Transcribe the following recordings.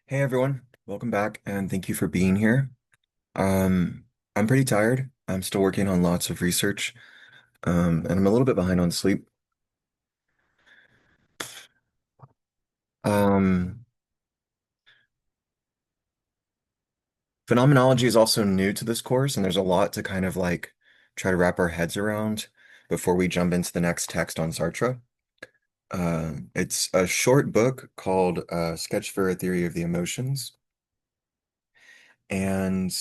Hey everyone, welcome back and thank you for being here. Um, I'm pretty tired. I'm still working on lots of research, and I'm a little bit behind on sleep. Um, Phenomenology is also new to this course, and there's a lot to kind of like try to wrap our heads around before we jump into the next text on Sartre. It's a short book called Sketch for a Theory of the Emotions, and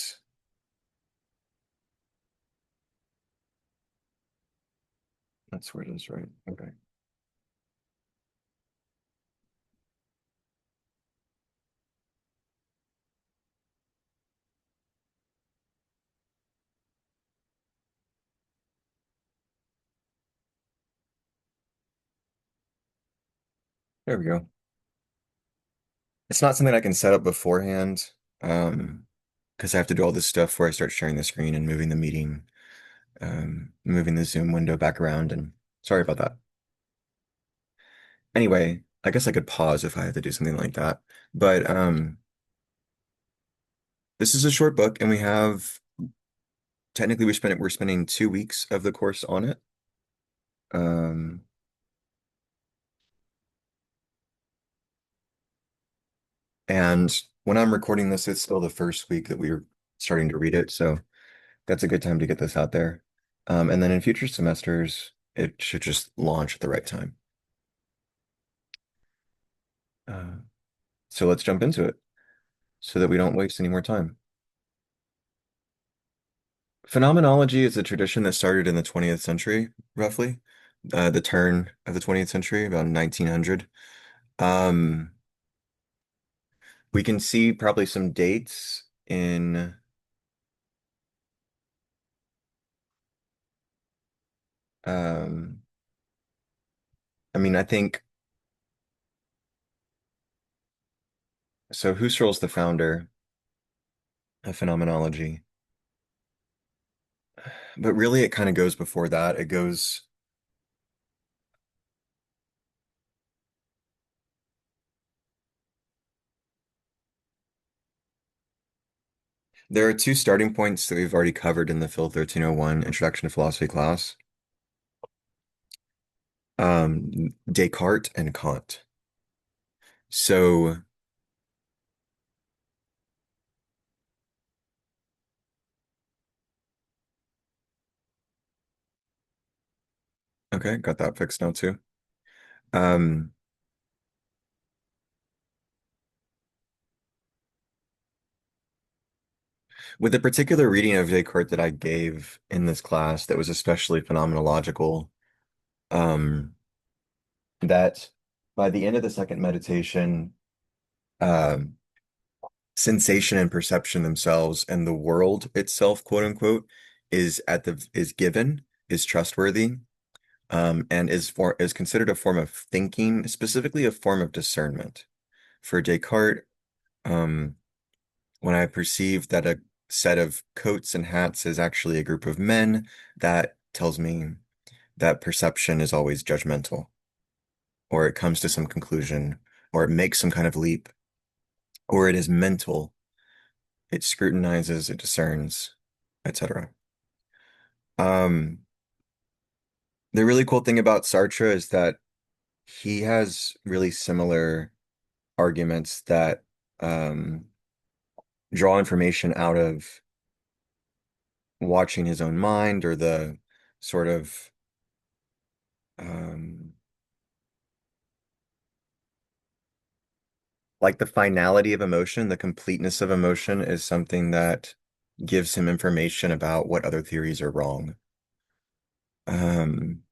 that's where it is, right? Okay, there we go. It's not something I can set up beforehand, because I have to do all this stuff where I start sharing the screen and moving the meeting, moving the Zoom window back around, and sorry about that. Anyway, I guess I could pause if I had to do something like that. But this is a short book, and we have technically we're spending 2 weeks of the course on it. Um, and when I'm recording this, it's still the first week that we are starting to read it, so that's a good time to get this out there. And then in future semesters, it should just launch at the right time. Uh, so let's jump into it so that we don't waste any more time. Phenomenology is a tradition that started in the 20th century, roughly, the turn of the 20th century, about 1900. Um, we can see probably some dates in, um, I mean, I think, so Husserl's the founder of phenomenology, but really it kind of goes before that. It goes, there are two starting points that we've already covered in the Phil 1301 Introduction to Philosophy class, Descartes and Kant. So, okay, got that fixed now too. Um, with the particular reading of Descartes that I gave in this class that was especially phenomenological, um, that by the end of the second meditation, um, sensation and perception themselves and the world itself, quote unquote, is given, is trustworthy, and is considered a form of thinking, specifically a form of discernment. For Descartes, um, when I perceive that a set of coats and hats is actually a group of men, that tells me that perception is always judgmental, or it comes to some conclusion, or it makes some kind of leap, or it is mental. It scrutinizes, it discerns, etc. Um, the really cool thing about Sartre is that he has really similar arguments that um, draw information out of watching his own mind or the sort of um, like the finality of emotion, the completeness of emotion is something that gives him information about what other theories are wrong. Um,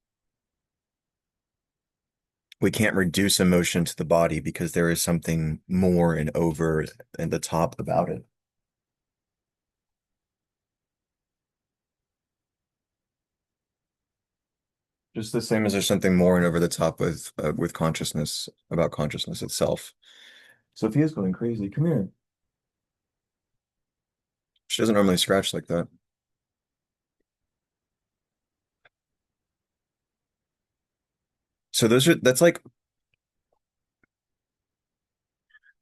we can't reduce emotion to the body because there is something more and over and the top about it. Just the same as there's something more and over the top with consciousness about consciousness itself. Sophia's going crazy. Come here. She doesn't normally scratch like that. So that's like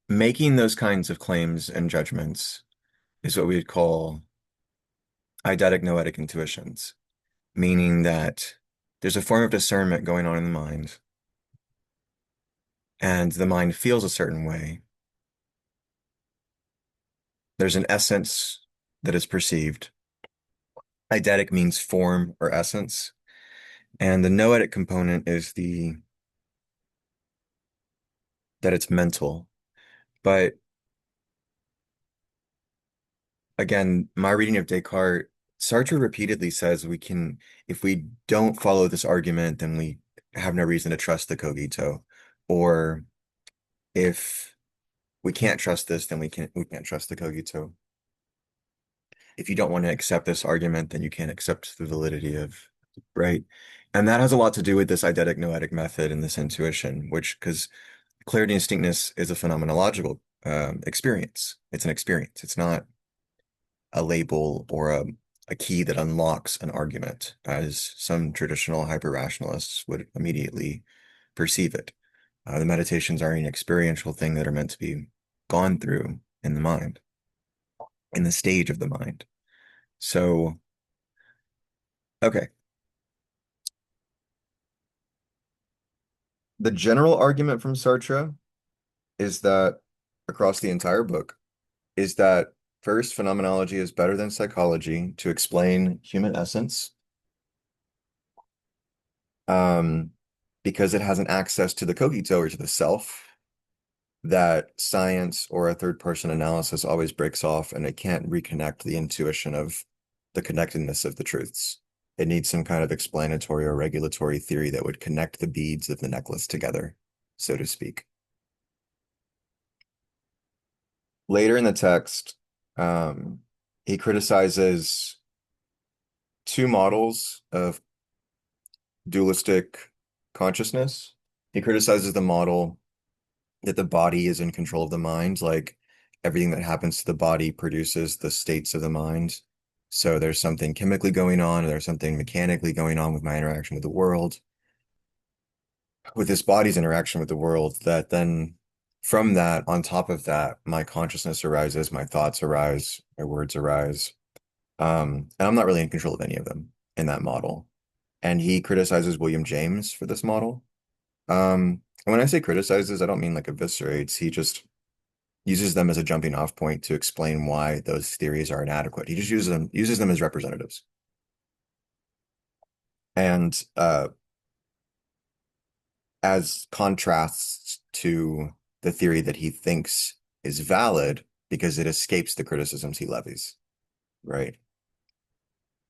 making those kinds of claims and judgments is what we would call eidetic noetic intuitions, meaning that there's a form of discernment going on in the mind, and the mind feels a certain way. There's an essence that is perceived. Eidetic means form or essence, and the noetic component is the that it's mental. But again, my reading of Descartes, Sartre repeatedly says if we don't follow this argument, then we have no reason to trust the cogito. Or if we can't trust this, then we can't trust the cogito. If you don't want to accept this argument, then you can't accept the validity of, right? And that has a lot to do with this eidetic noetic method and this intuition, because clarity and distinctness is a phenomenological experience. It's an experience. It's not a label or a key that unlocks an argument, as some traditional hyper-rationalists would immediately perceive it. The meditations are an experiential thing that are meant to be gone through in the mind, in the stage of the mind. So, okay. The general argument from Sartre is that across the entire book is that first, phenomenology is better than psychology to explain human essence, um, because it has an access to the cogito or to the self that science or a third person analysis always breaks off, and it can't reconnect the intuition of the connectedness of the truths. It needs some kind of explanatory or regulatory theory that would connect the beads of the necklace together, so to speak. Later in the text, he criticizes two models of dualistic consciousness. He criticizes the model that the body is in control of the mind, like everything that happens to the body produces the states of the mind. So there's something chemically going on, or there's something mechanically going on with my interaction with the world, with this body's interaction with the world, that then from that, on top of that, my consciousness arises, my thoughts arise, my words arise. And I'm not really in control of any of them in that model. And he criticizes William James for this model. And when I say criticizes, I don't mean like eviscerates. He just uses them as a jumping off point to explain why those theories are inadequate. He just uses them as representatives. And as contrasts to the theory that he thinks is valid because it escapes the criticisms he levies, right?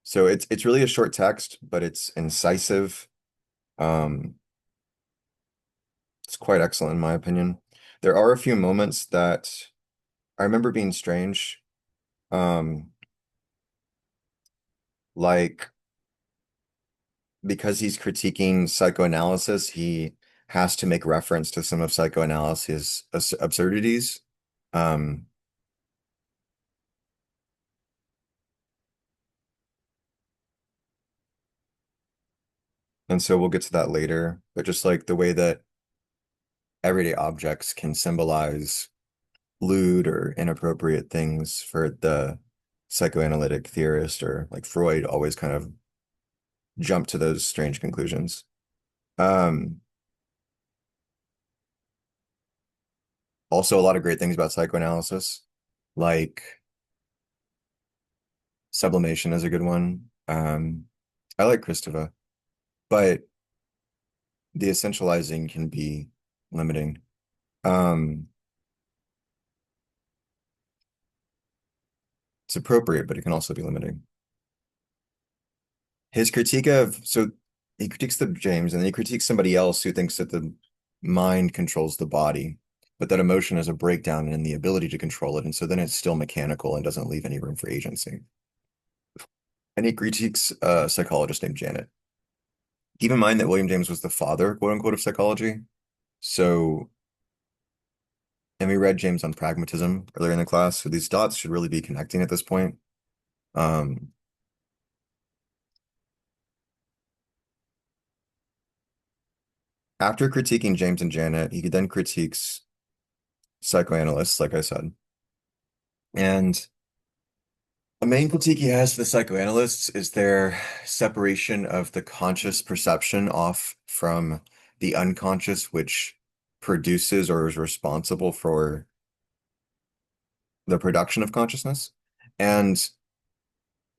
So it's really a short text, but it's incisive. Um, it's quite excellent in my opinion. There are a few moments that I remember being strange. Um, like because he's critiquing psychoanalysis, he has to make reference to some of psychoanalysis' absurdities. Um, and so we'll get to that later, but just like the way that everyday objects can symbolize lewd or inappropriate things for the psychoanalytic theorist, or like Freud always kind of jumped to those strange conclusions. Um, Also a lot of great things about psychoanalysis, like sublimation is a good one. I like Kristeva, but the essentializing can be limiting. Um, it's appropriate, but it can also be limiting. His critique of, so he critiques the James, and then he critiques somebody else who thinks that the mind controls the body, but that emotion is a breakdown in the ability to control it. And so then it's still mechanical and doesn't leave any room for agency. And he critiques a psychologist named Janet. Keep in mind that William James was the father, quote unquote, of psychology. So, and we read James on pragmatism earlier in the class. So these dots should really be connecting at this point. Um, After critiquing James and Janet, he then critiques psychoanalyst, like I said. And a main critique he has for the psychoanalysts is their separation of the conscious perception off from the unconscious, which produces or is responsible for the production of consciousness. And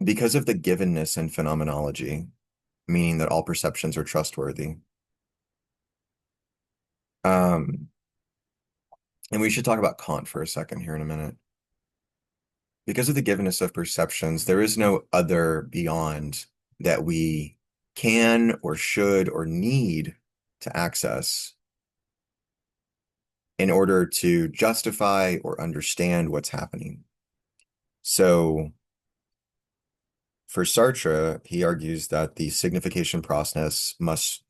because of the givenness in phenomenology, meaning that all perceptions are trustworthy. Um, and we should talk about Kant for a second here in a minute. Because of the givenness of perceptions, there is no other beyond that we can or should or need to access in order to justify or understand what's happening. So for Sartre, he argues that the signification process must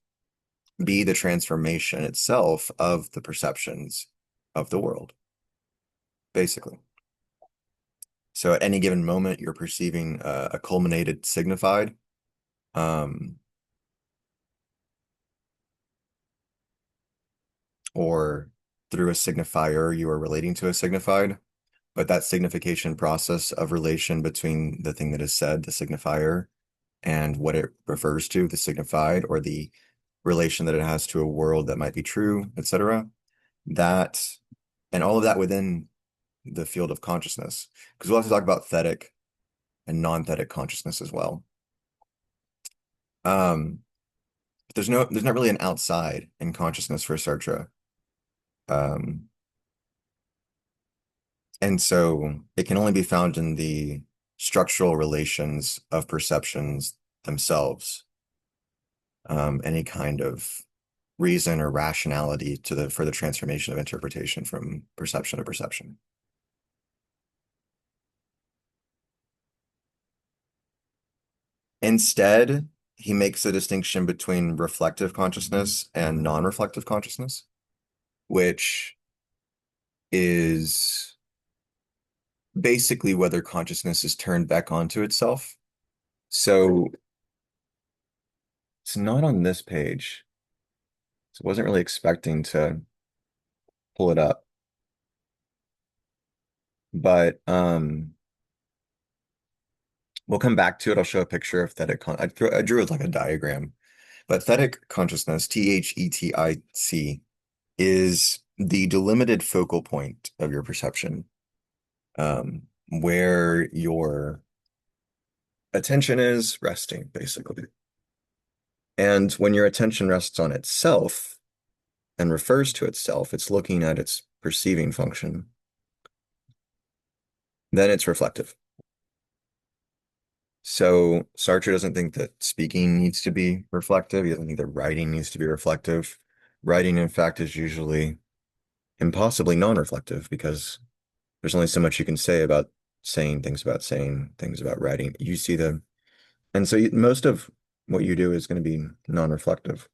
be the transformation itself of the perceptions of the world, basically. So at any given moment, you're perceiving a culminated signified. Um, or through a signifier, you are relating to a signified. But that signification process of relation between the thing that is said, the signifier, and what it refers to, the signified, or the relation that it has to a world that might be true, etc. That, and all of that within the field of consciousness. Because we'll have to talk about thetic and non-thetic consciousness as well. But there's not really an outside in consciousness for Sartre. Um, And so it can only be found in the structural relations of perceptions themselves, any kind of reason or rationality for the transformation of interpretation from perception to perception. Instead, he makes a distinction between reflective consciousness and non-reflective consciousness, which is basically whether consciousness is turned back onto itself. So it's not on this page. So I wasn't really expecting to pull it up. But we'll come back to it. I'll show a picture of thetic I drew it like a diagram. But thetic consciousness, Thetic, is the delimited focal point of your perception, where your attention is resting, basically. And when your attention rests on itself and refers to itself, it's looking at its perceiving function, then it's reflective. So Sartre doesn't think that speaking needs to be reflective. He doesn't think that writing needs to be reflective. Writing, in fact, is usually impossibly non-reflective because there's only so much you can say about saying things about writing. You see them. And so most of what you do is going to be non-reflective.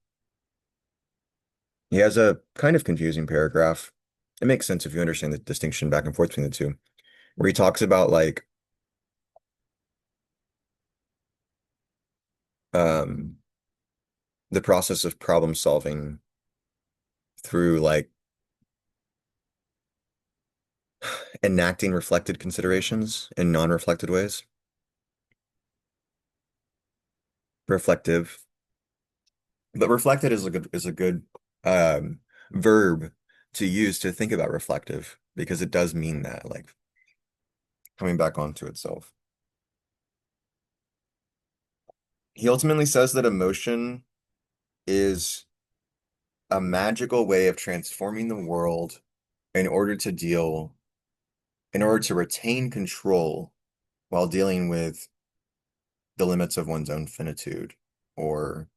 He has a kind of confusing paragraph. It makes sense if you understand the distinction back and forth between the two, where he talks about like um, the process of problem solving through like enacting reflected considerations in non-reflected ways. Reflective, but reflected is a good um, verb to use to think about reflective because it does mean that, like coming back onto itself. He ultimately says that emotion is a magical way of transforming the world in order to deal, in order to retain control while dealing with the limits of one's own finitude or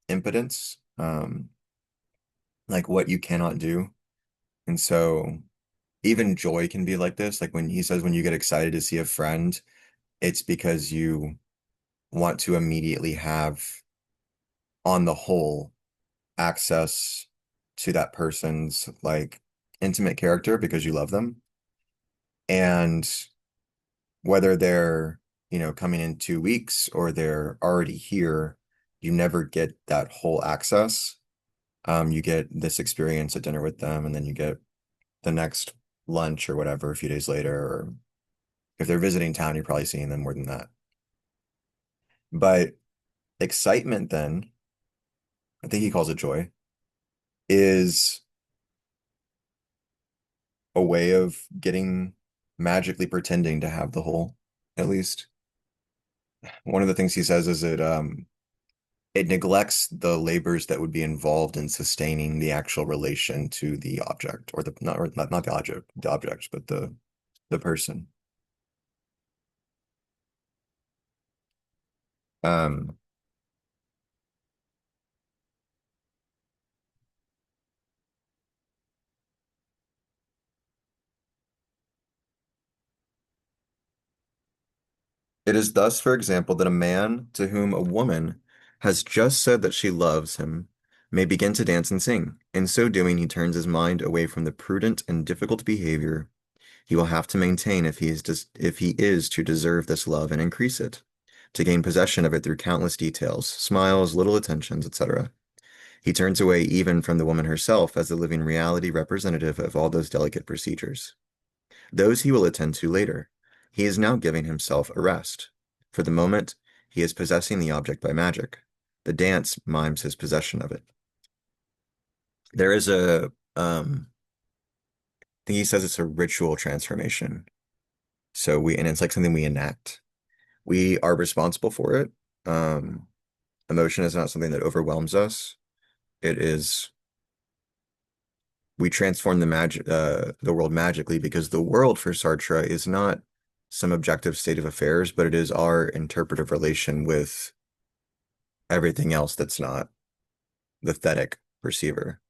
impotence, like what you cannot do. And so even joy can be like this. Like when he says when you get excited to see a friend, it's because you want to immediately have, on the whole, access to that person's like intimate character because you love them. And whether they're, coming in 2 weeks or they're already here, you never get that whole access. You get this experience at dinner with them, and then you get the next lunch or whatever a few days later. Or if they're visiting town, you're probably seeing them more than that. But excitement, then, I think he calls it joy, is a way of getting magically pretending to have the whole, at least. One of the things he says is it neglects the labors that would be involved in sustaining the actual relation to the object, or the not the object, but the person. Um, it is thus, for example, that a man to whom a woman has just said that she loves him may begin to dance and sing. In so doing, he turns his mind away from the prudent and difficult behavior he will have to maintain if he is to deserve this love and increase it, to gain possession of it through countless details, smiles, little attentions, etc. He turns away even from the woman herself as the living reality representative of all those delicate procedures. Those he will attend to later. He is now giving himself a rest. For the moment, he is possessing the object by magic. The dance mimes his possession of it. There is I think he says it's a ritual transformation. And it's like something we enact. We are responsible for it. Um, Emotion is not something that overwhelms us. It is, we transform the world magically because the world for Sartre is not some objective state of affairs, but it is our interpretive relation with everything else that's not the thetic perceiver,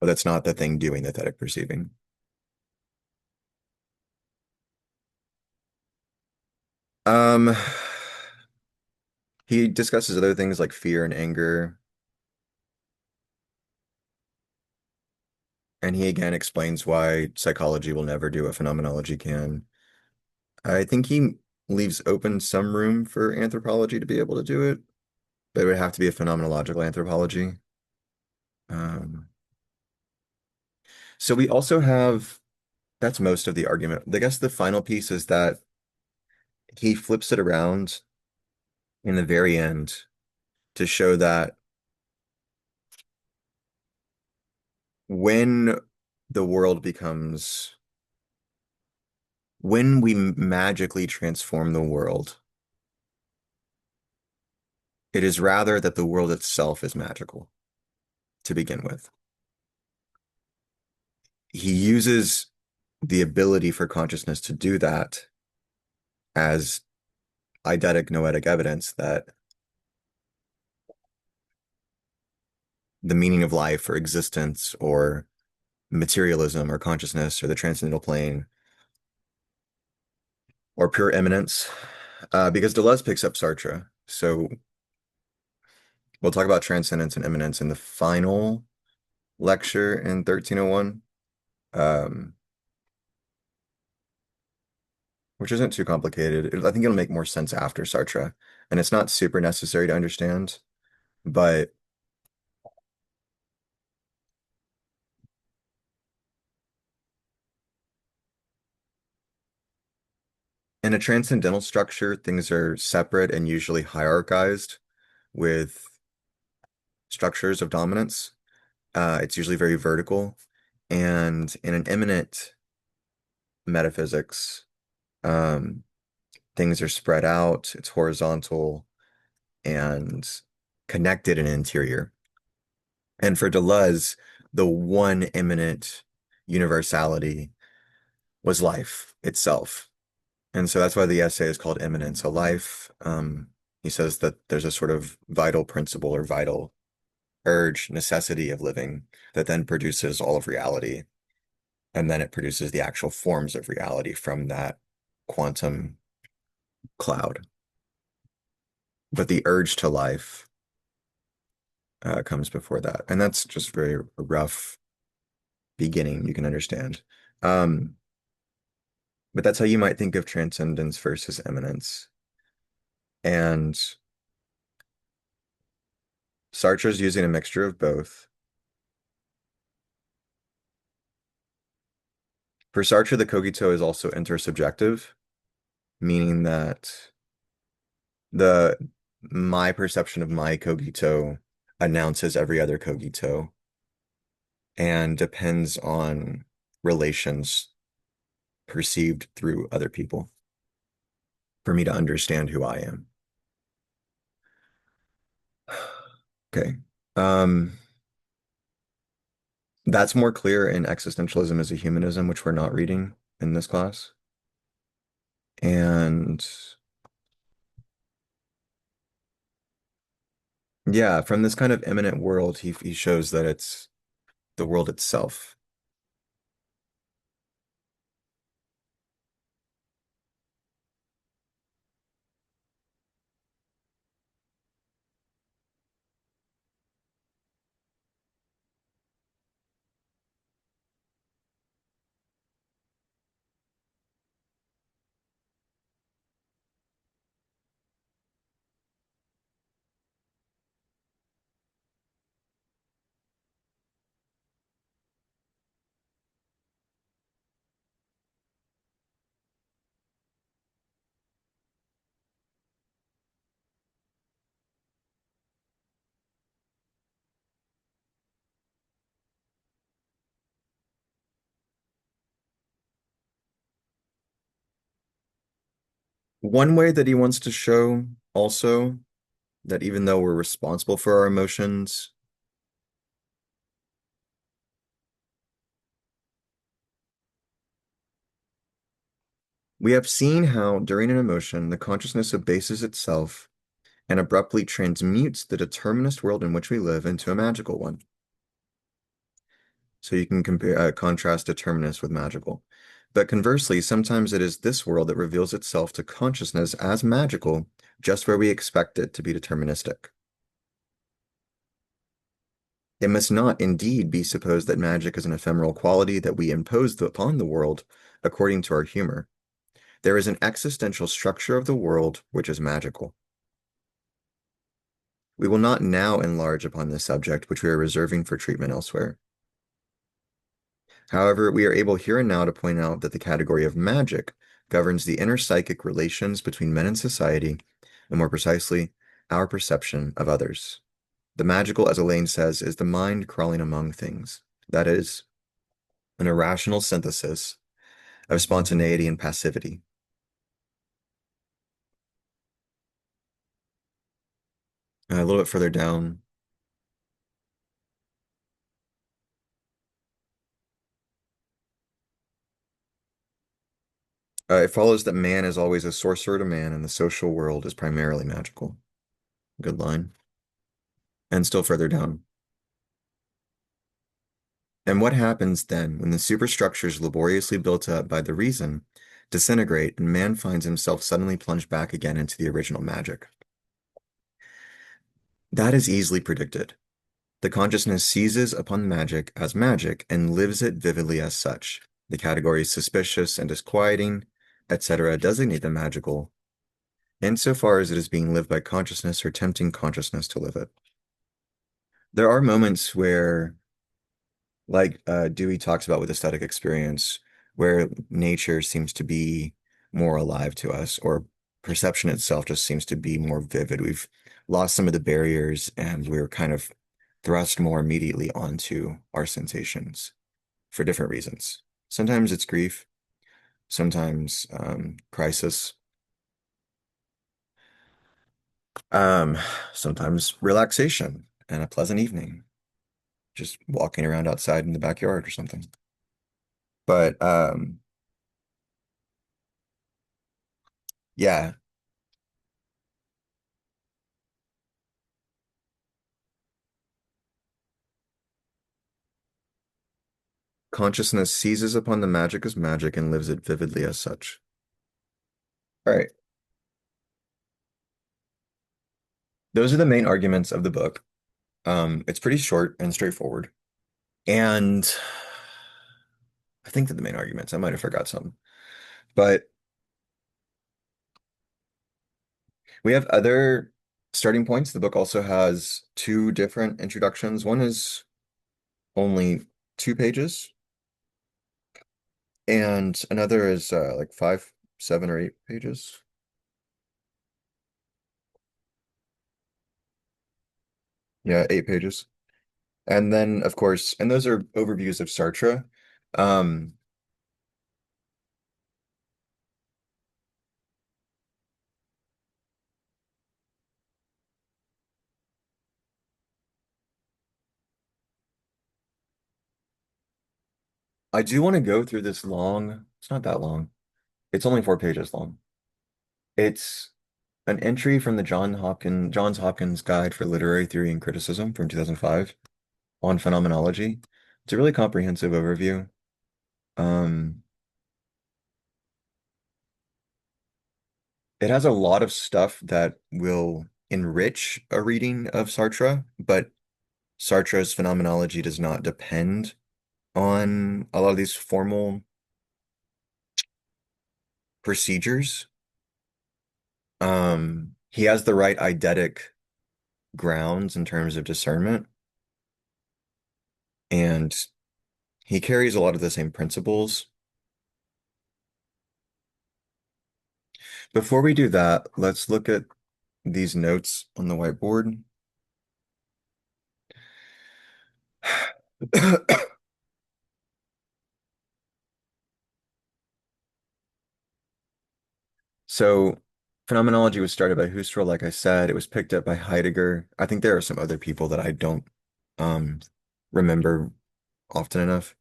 or that's not the thing doing the thetic perceiving. Um, he discusses other things like fear and anger, and he again explains why psychology will never do what phenomenology can. I think he leaves open some room for anthropology to be able to do it, but it would have to be a phenomenological anthropology. Um, so we also have, that's most of the argument. I guess the final piece is that he flips it around in the very end to show that when the world becomes, when we magically transform the world, it is rather that the world itself is magical to begin with. He uses the ability for consciousness to do that as eidetic noetic evidence that the meaning of life or existence or materialism or consciousness or the transcendental plane or pure immanence, because Deleuze picks up Sartre. So we'll talk about transcendence and immanence in the final lecture in 1301, um, which isn't too complicated. I think it'll make more sense after Sartre, and it's not super necessary to understand, but in a transcendental structure, things are separate and usually hierarchized with structures of dominance. It's usually very vertical. And in an immanent metaphysics, um, things are spread out, it's horizontal and connected and interior. And for Deleuze, the one immanent universality was life itself. And so that's why the essay is called Immanence, a life. He says that there's a sort of vital principle or vital urge, necessity of living that then produces all of reality. And then it produces the actual forms of reality from that quantum cloud. But the urge to life comes before that. And that's just very rough beginning, you can understand. Um, but that's how you might think of transcendence versus immanence. And Sartre's using a mixture of both. For Sartre, the cogito is also intersubjective, meaning that the my perception of my cogito announces every other cogito and depends on relations perceived through other people for me to understand who I am. Okay. Um, that's more clear in Existentialism as a Humanism, which we're not reading in this class. And yeah, from this kind of immanent world, he shows that it's the world itself. One way that he wants to show also that even though we're responsible for our emotions, we have seen how during an emotion, the consciousness abases itself and abruptly transmutes the determinist world in which we live into a magical one. So you can compare contrast determinist with magical. But conversely, sometimes it is this world that reveals itself to consciousness as magical, just where we expect it to be deterministic. It must not indeed be supposed that magic is an ephemeral quality that we impose upon the world according to our humor. There is an existential structure of the world which is magical. We will not now enlarge upon this subject, which we are reserving for treatment elsewhere. However, we are able here and now to point out that the category of magic governs the inner psychic relations between men and society, and more precisely, our perception of others. The magical, as Elaine says, is the mind crawling among things. That is, an irrational synthesis of spontaneity and passivity. A little bit further down, it follows that man is always a sorcerer to man, and the social world is primarily magical. Good line. And still further down. And what happens then when the superstructures laboriously built up by the reason disintegrate and man finds himself suddenly plunged back again into the original magic? That is easily predicted. The consciousness seizes upon magic as magic and lives it vividly as such. The categories suspicious and disquieting, etc., designate the magical, insofar as it is being lived by consciousness or tempting consciousness to live it. There are moments where, like Dewey talks about with aesthetic experience, where nature seems to be more alive to us, or perception itself just seems to be more vivid. We've lost some of the barriers and we're kind of thrust more immediately onto our sensations for different reasons. Sometimes it's grief, sometimes crisis, um, sometimes relaxation and a pleasant evening, just walking around outside in the backyard or something. But yeah, consciousness seizes upon the magic as magic and lives it vividly as such. All right. Those are the main arguments of the book. It's pretty short and straightforward. And I think that the main arguments, I might have forgot some, but we have other starting points. The book also has two different introductions. One is only 2 pages, And another is like 5, 7, or 8 pages. Yeah, 8 pages. And then, of course, and those are overviews of Sartre. Um, I do want to go through this long. It's not that long. It's only 4 pages long. It's an entry from the Johns Hopkins Guide for Literary Theory and Criticism from 2005 on phenomenology. It's a really comprehensive overview. Um, it has a lot of stuff that will enrich a reading of Sartre, but Sartre's phenomenology does not depend on a lot of these formal procedures. He has the right eidetic grounds in terms of discernment, and he carries a lot of the same principles. Before we do that, let's look at these notes on the whiteboard. So, phenomenology was started by Husserl, like I said. It was picked up by Heidegger. I think there are some other people that I don't um, remember often enough.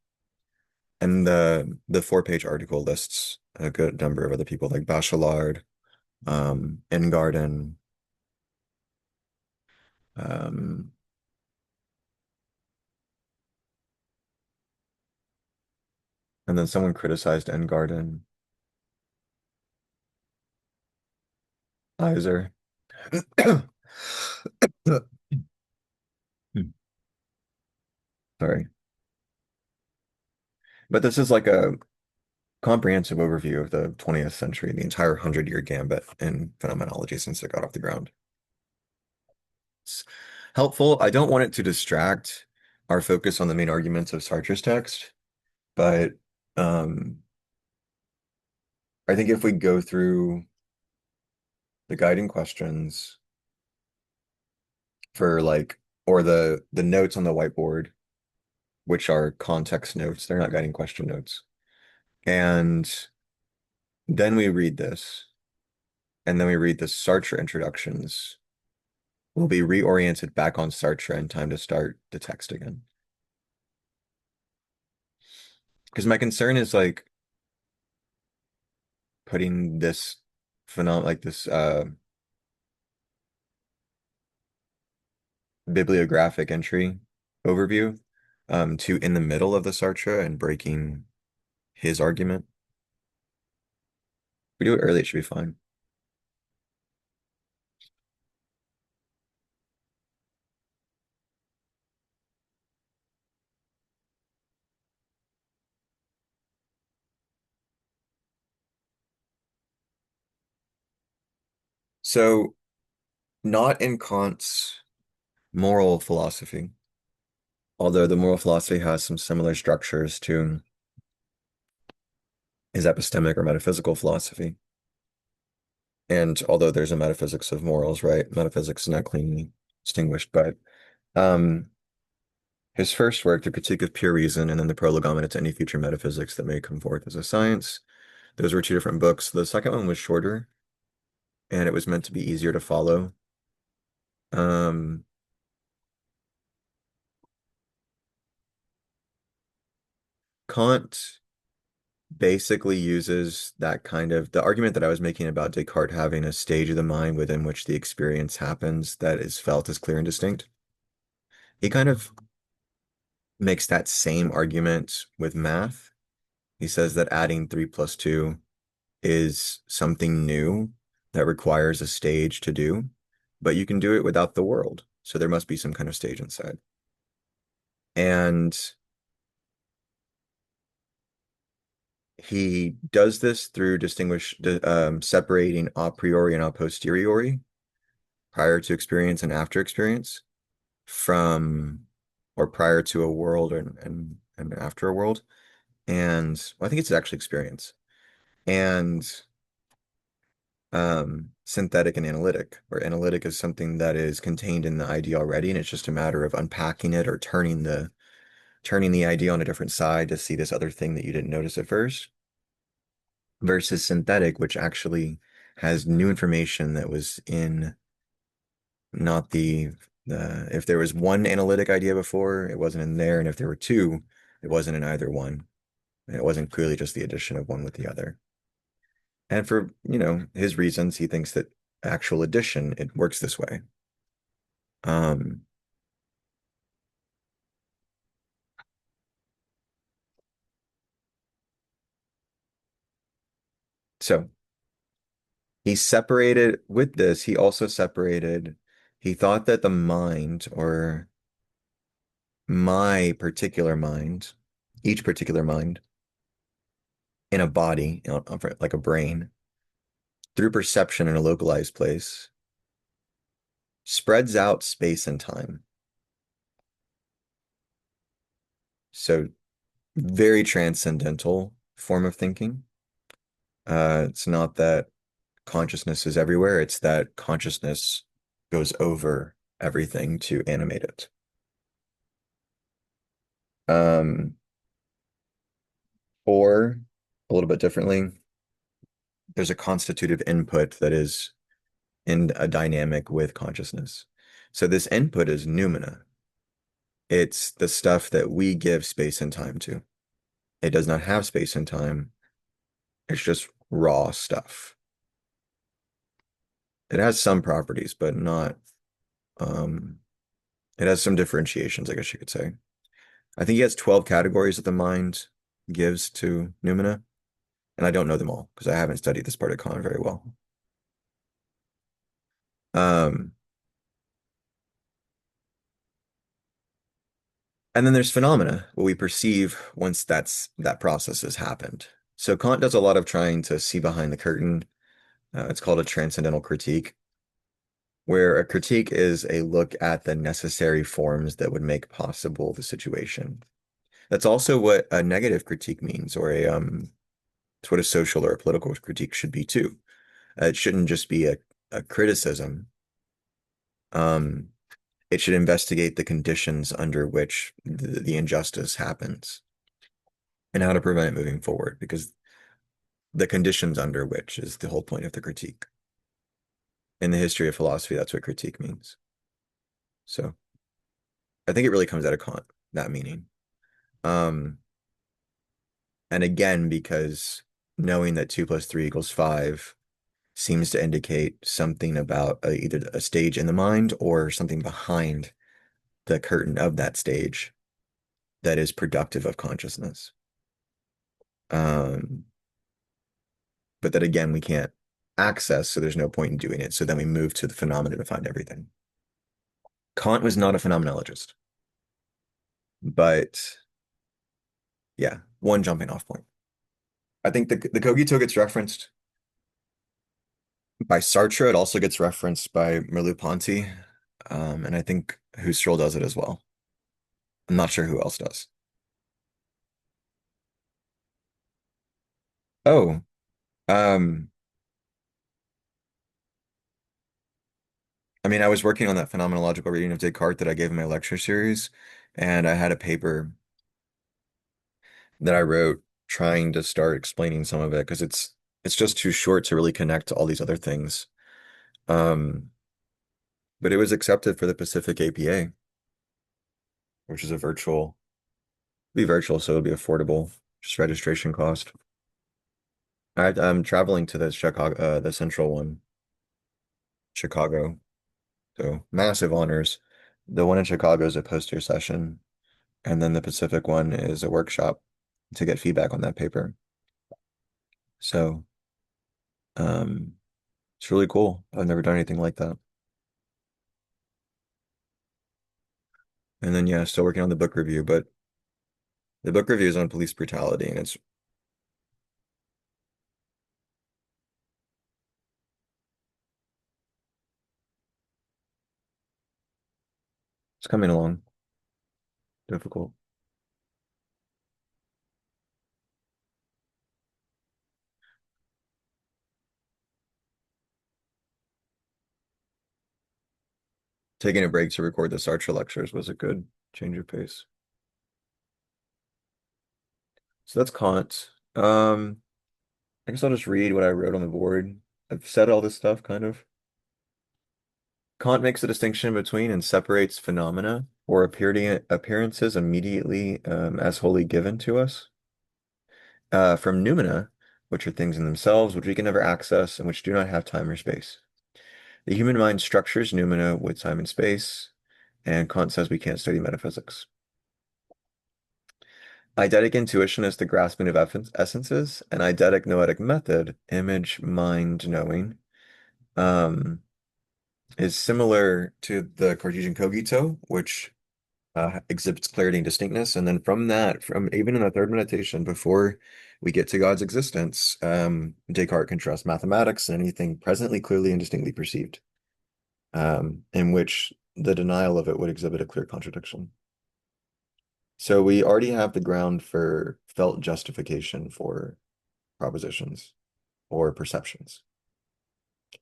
And the 4 page article lists a good number of other people like Bachelard, Ingarden, um, and then someone criticized Ingarden, Iser. Sorry. But this is like a comprehensive overview of the 20th century, the entire 100-year gambit in phenomenology since it got off the ground. It's helpful. I don't want it to distract our focus on the main arguments of Sartre's text, but um, I think if we go through the guiding questions for like, or the notes on the whiteboard, which are context notes, they're not guiding question notes. And then we read this, and then we read the Sartre introductions. We'll be reoriented back on Sartre in time to start the text again. Because my concern is like putting this like this bibliographic entry overview to in the middle of the Sartre and breaking his argument. If we do it early, it should be fine. So, not in Kant's moral philosophy, although the moral philosophy has some similar structures to his epistemic or metaphysical philosophy. And although there's a metaphysics of morals, right? Metaphysics is not cleanly distinguished, but um, his first work, The Critique of Pure Reason, and then the Prolegomena to Any Future Metaphysics That May Come Forth as a Science, those were two different books. The second one was shorter, and it was meant to be easier to follow. Um, Kant basically uses that kind of the argument that I was making about Descartes having a stage of the mind within which the experience happens that is felt as clear and distinct. He kind of makes that same argument with math. He says that adding 3 plus 2 is something new that requires a stage to do, but you can do it without the world. So there must be some kind of stage inside. And he does this through separating a priori and a posteriori, prior to experience and after experience, from or prior to a world and after a world. and well, I think it's actually experience, and synthetic and analytic, where analytic is something that is contained in the idea already, and it's just a matter of unpacking it or turning the idea on a different side to see this other thing that you didn't notice at first, versus synthetic, which actually has new information that was in not the if there was one analytic idea before, it wasn't in there, and if there were two, it wasn't in either one. And it wasn't clearly just the addition of one with the other. And for, his reasons, he thinks that actual addition, it works this way. Um, so he separated with this, he also separated, he thought that the mind or my particular mind, each particular mind in a body, like a brain, through perception in a localized place, spreads out space and time. So very transcendental form of thinking. It's not that consciousness is everywhere, it's that consciousness goes over everything to animate it. Um, or a little bit differently, there's a constitutive input that is in a dynamic with consciousness. So this input is noumena. It's the stuff that we give space and time to. It does not have space and time. It's just raw stuff. It has some properties, but not, um, it has some differentiations, I guess you could say. I think he has 12 categories that the mind gives to noumena, and I don't know them all because I haven't studied this part of Kant very well. Um, and then there's phenomena, what we perceive once that process has happened. So Kant does a lot of trying to see behind the curtain. It's called a transcendental critique, where a critique is a look at the necessary forms that would make possible the situation. That's also what a negative critique means, or it's what a social or a political critique should be too. It shouldn't just be a criticism. Um, it should investigate the conditions under which the injustice happens and how to prevent it moving forward, because the conditions under which is the whole point of the critique. In the history of philosophy, that's what critique means. So I think it really comes out of Kant, that meaning. Um, and again, because knowing that 2 + 3 = 5 seems to indicate something about either a stage in the mind or something behind the curtain of that stage that is productive of consciousness. Um, but that again, we can't access, so there's no point in doing it. So then we move to the phenomena to find everything. Kant was not a phenomenologist, but yeah, one jumping off point. I think the Cogito gets referenced by Sartre. It also gets referenced by Merleau-Ponty, and I think Husserl does it as well. I'm not sure who else does. Oh, um, I mean, I was working on that phenomenological reading of Descartes that I gave in my lecture series, and I had a paper that I wrote trying to start explaining some of it because it's just too short to really connect to all these other things. Um, but it was accepted for the Pacific APA, which is be virtual, so it'll be affordable, just registration cost. I'm traveling to the central one, Chicago. So massive honors. The one in Chicago is a poster session, and then the Pacific one is a workshop to get feedback on that paper. So, um, it's really cool. I've never done anything like that. And then yeah, still working on the book review, but the book review is on police brutality, and it's coming along. Difficult. Taking a break to record the Sartre lectures was a good change of pace. So that's Kant. I guess I'll just read what I wrote on the board. I've said all this stuff kind of. Kant makes a distinction between and separates phenomena or appearances immediately as wholly given to us from noumena, which are things in themselves which we can never access and which do not have time or space. The human mind structures noumena with time and space, and Kant says we can't study metaphysics. Eidetic intuition is the grasping of essences, and eidetic noetic method, image, mind, knowing, um, is similar to the Cartesian cogito, which exhibits clarity and distinctness. And then from that, from even in the third meditation, before we get to God's existence, Descartes contrasts mathematics and anything presently clearly and distinctly perceived, in which the denial of it would exhibit a clear contradiction. So we already have the ground for felt justification for propositions or perceptions.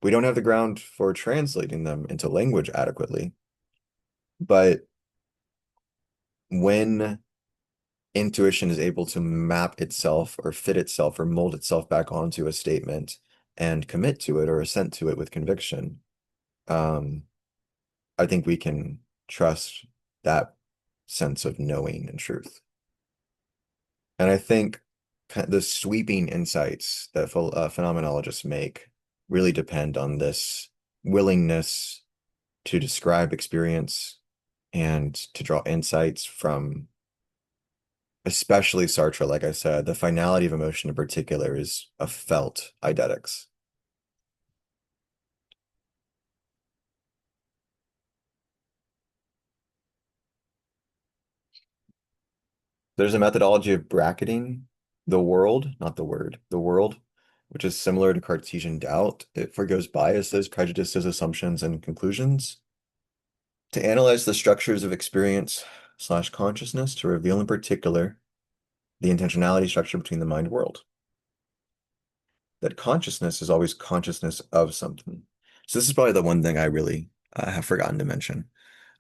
We don't have the ground for translating them into language adequately, but when intuition is able to map itself or fit itself or mold itself back onto a statement and commit to it or assent to it with conviction, um, I think we can trust that sense of knowing and truth. And I think the sweeping insights that phenomenologists make really depend on this willingness to describe experience and to draw insights from, especially Sartre, like I said, the finality of emotion in particular is a felt eidetics. There's a methodology of bracketing the world, not the word, the world, which is similar to Cartesian doubt. It forgoes biases, prejudices, assumptions, and conclusions to analyze the structures of experience slash consciousness to reveal in particular the intentionality structure between the mind world. That consciousness is always consciousness of something. So this is probably the one thing I really have forgotten to mention.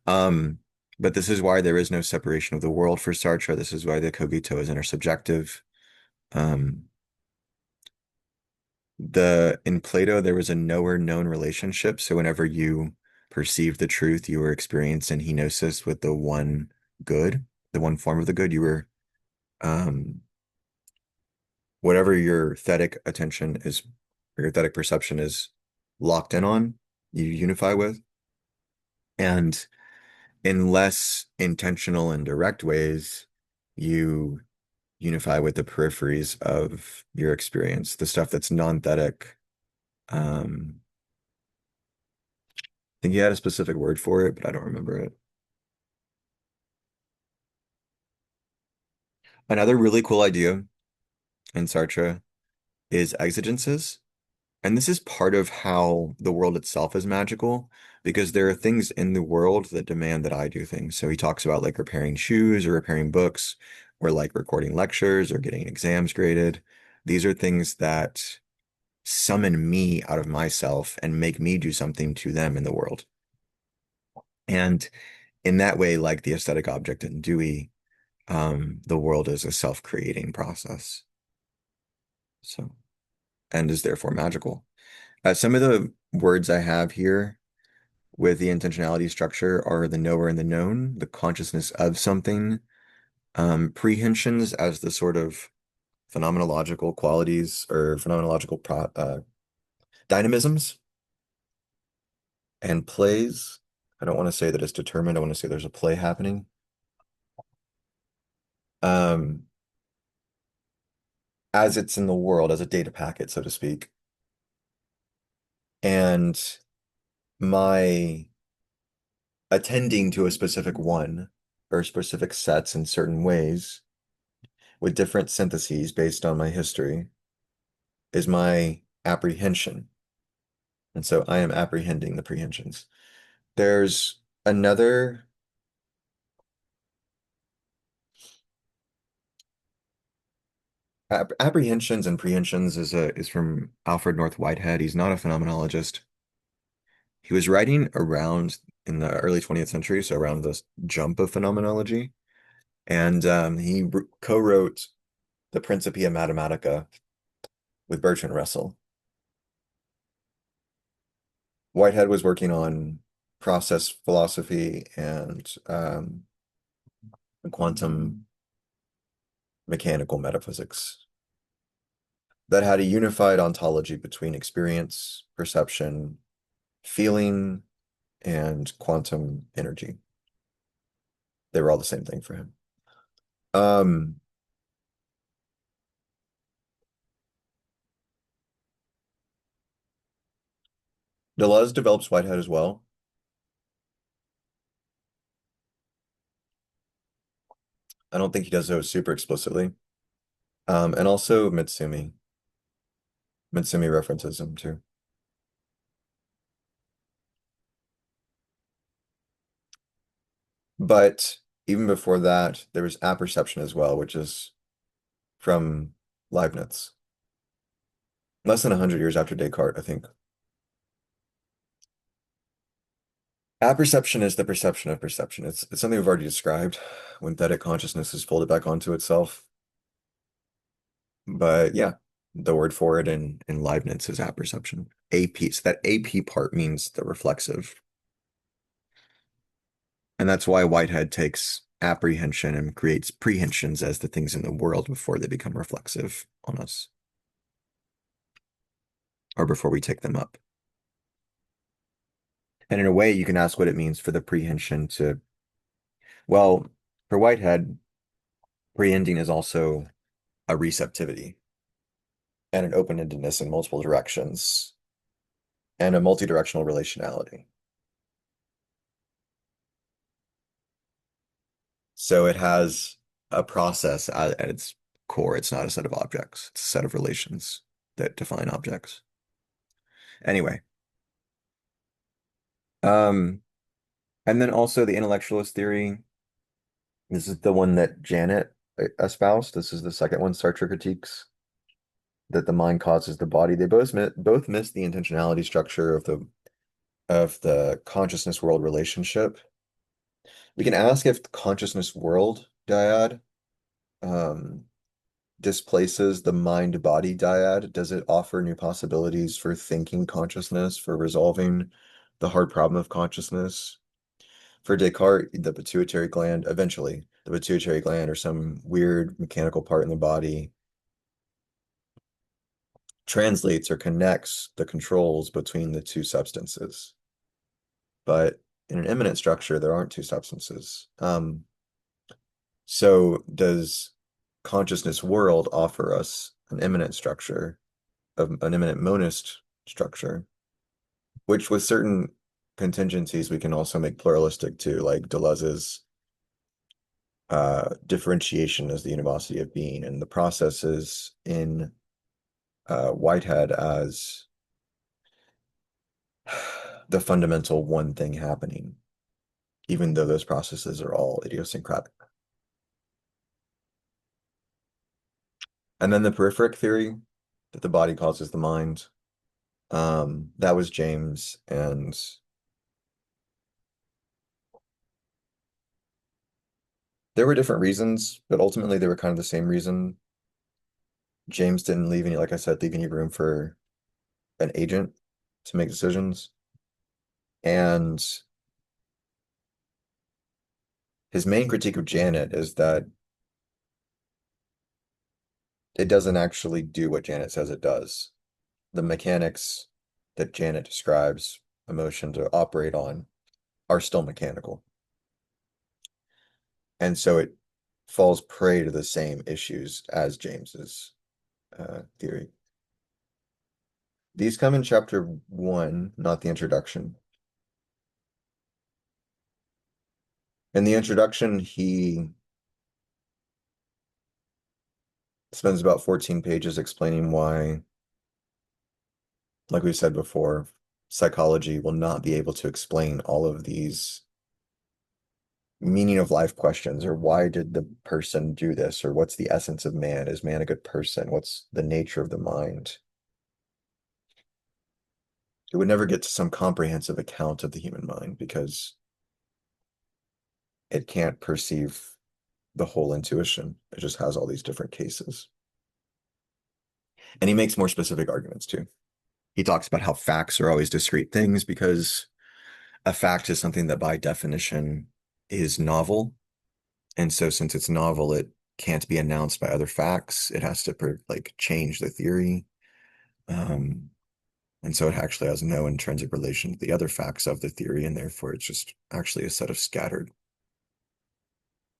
Um, but this is why there is no separation of the world for Sartre. This is why the cogito is intersubjective. Um, in Plato, there was a knower-known relationship. So whenever you perceived the truth, you were experiencing henosis with the one good, the one form of the good. You were um, whatever your thetic attention is, or your thetic perception is locked in on, you unify with. And in less intentional and direct ways, you unify with the peripheries of your experience, the stuff that's non-thetic. I think you had a specific word for it, but I don't remember it. Another really cool idea in Sartre is exigences. And this is part of how the world itself is magical, because there are things in the world that demand that I do things. So he talks about like repairing shoes or repairing books or like recording lectures or getting exams graded. These are things that summon me out of myself and make me do something to them in the world. And in that way, like the aesthetic object in Dewey, the world is a self-creating process. So, and is therefore magical. Some of the words I have here with the intentionality structure are the knower and the known, the consciousness of something, prehensions as the sort of phenomenological qualities or phenomenological dynamisms, and plays. I don't want to say that it's determined. I want to say there's a play happening. Um, as it's in the world, as a data packet, so to speak. And my attending to a specific one or specific sets in certain ways with different syntheses based on my history is my apprehension. And so I am apprehending the prehensions. There's another apprehensions and prehensions is from Alfred North Whitehead. He's not a phenomenologist. He was writing around in the early 20th century, so around this jump of phenomenology. And he co-wrote the Principia Mathematica with Bertrand Russell. Whitehead was working on process philosophy and quantum mechanical metaphysics that had a unified ontology between experience, perception, feeling, and quantum energy. They were all the same thing for him. Um, Deleuze develops Whitehead as well. I don't think he does so super explicitly. And also Mitsumi. Mitsumi references him too. But even before that, there was apperception as well, which is from Leibniz. Less than 100 years after Descartes, I think. Apperception is the perception of perception. It's something we've already described when thetic consciousness is folded back onto itself. But yeah, the word for it in Leibniz is apperception. AP. So that AP part means the reflexive. And that's why Whitehead takes apprehension and creates prehensions as the things in the world before they become reflexive on us, or before we take them up. And in a way, you can ask what it means for the prehension to, well, for Whitehead, prehending is also a receptivity and an open-endedness in multiple directions and a multidirectional relationality. So it has a process at its core. It's not a set of objects. It's a set of relations that define objects. Anyway, um, and then also the intellectualist theory. This is the one that Janet espoused. This is the second one, Sartre critiques, that the mind causes the body. They both miss the intentionality structure of the consciousness world relationship. We can ask if the consciousness world dyad um, displaces the mind body dyad. Does it offer new possibilities for thinking consciousness, for resolving the hard problem of consciousness? For Descartes, the pituitary gland, eventually, the pituitary gland or some weird mechanical part in the body translates or connects the controls between the two substances. But in an immanent structure, there aren't two substances. So does consciousness world offer us an immanent structure, of an immanent monist structure, which with certain contingencies we can also make pluralistic too, like Deleuze's differentiation as the univocity of being, and the processes in Whitehead as the fundamental one thing happening, even though those processes are all idiosyncratic. And then the peripheric theory that the body causes the mind. That was James, and there were different reasons, but ultimately they were kind of the same reason. James didn't leave any, like I said, leave any room for an agent to make decisions. And his main critique of Janet is that it doesn't actually do what Janet says it does. The mechanics that Janet describes emotion to operate on are still mechanical. And so it falls prey to the same issues as James's theory. These come in chapter 1, not the introduction. In the introduction, he spends about 14 pages explaining why, like we said before, psychology will not be able to explain all of these meaning of life questions, or why did the person do this, or what's the essence of man? Is man a good person? What's the nature of the mind? It would never get to some comprehensive account of the human mind because it can't perceive the whole intuition. It just has all these different cases. And he makes more specific arguments too. He talks about how facts are always discrete things because a fact is something that by definition is novel. And so since it's novel, it can't be announced by other facts. It has to like change the theory. Um, and so it actually has no intrinsic relation to the other facts of the theory, and therefore it's just actually a set of scattered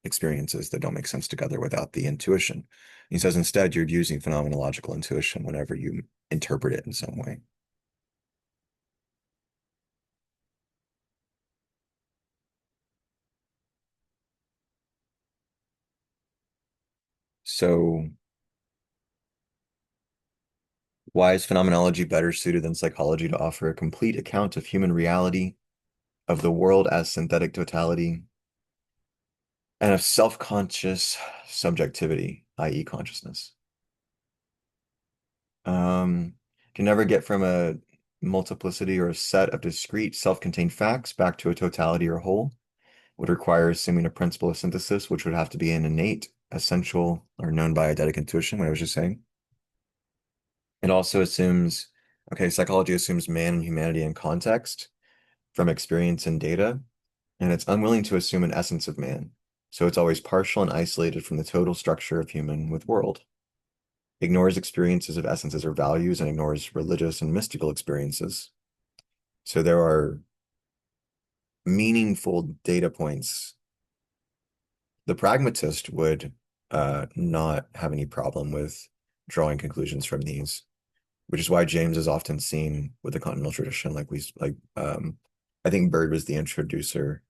experiences that don't make sense together without the intuition. He says instead you're using phenomenological intuition whenever you interpret it in some way. So why is phenomenology better suited than psychology to offer a complete account of human reality, of the world as synthetic totality, and of self-conscious subjectivity, i.e. consciousness? Um, can never get from a multiplicity or a set of discrete self-contained facts back to a totality or whole. Would require assuming a principle of synthesis, which would have to be an innate, essential, or known by eidetic intuition, what I was just saying. It also assumes, okay, psychology assumes man and humanity in context from experience and data, and it's unwilling to assume an essence of man. So it's always partial and isolated from the total structure of human with world. Ignores experiences of essences or values and ignores religious and mystical experiences. So there are meaningful data points. The pragmatist would not have any problem with drawing conclusions from these, which is why James is often seen with the continental tradition. I think Bird was the introducer,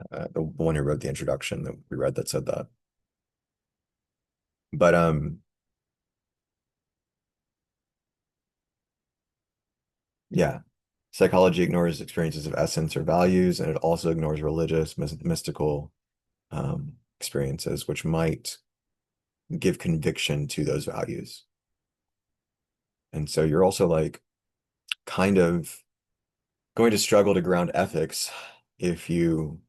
the one who wrote the introduction that we read that said that. But yeah, psychology ignores experiences of essence or values, and it also ignores religious, mystical experiences, which might give conviction to those values. And so you're also like kind of going to struggle to ground ethics if you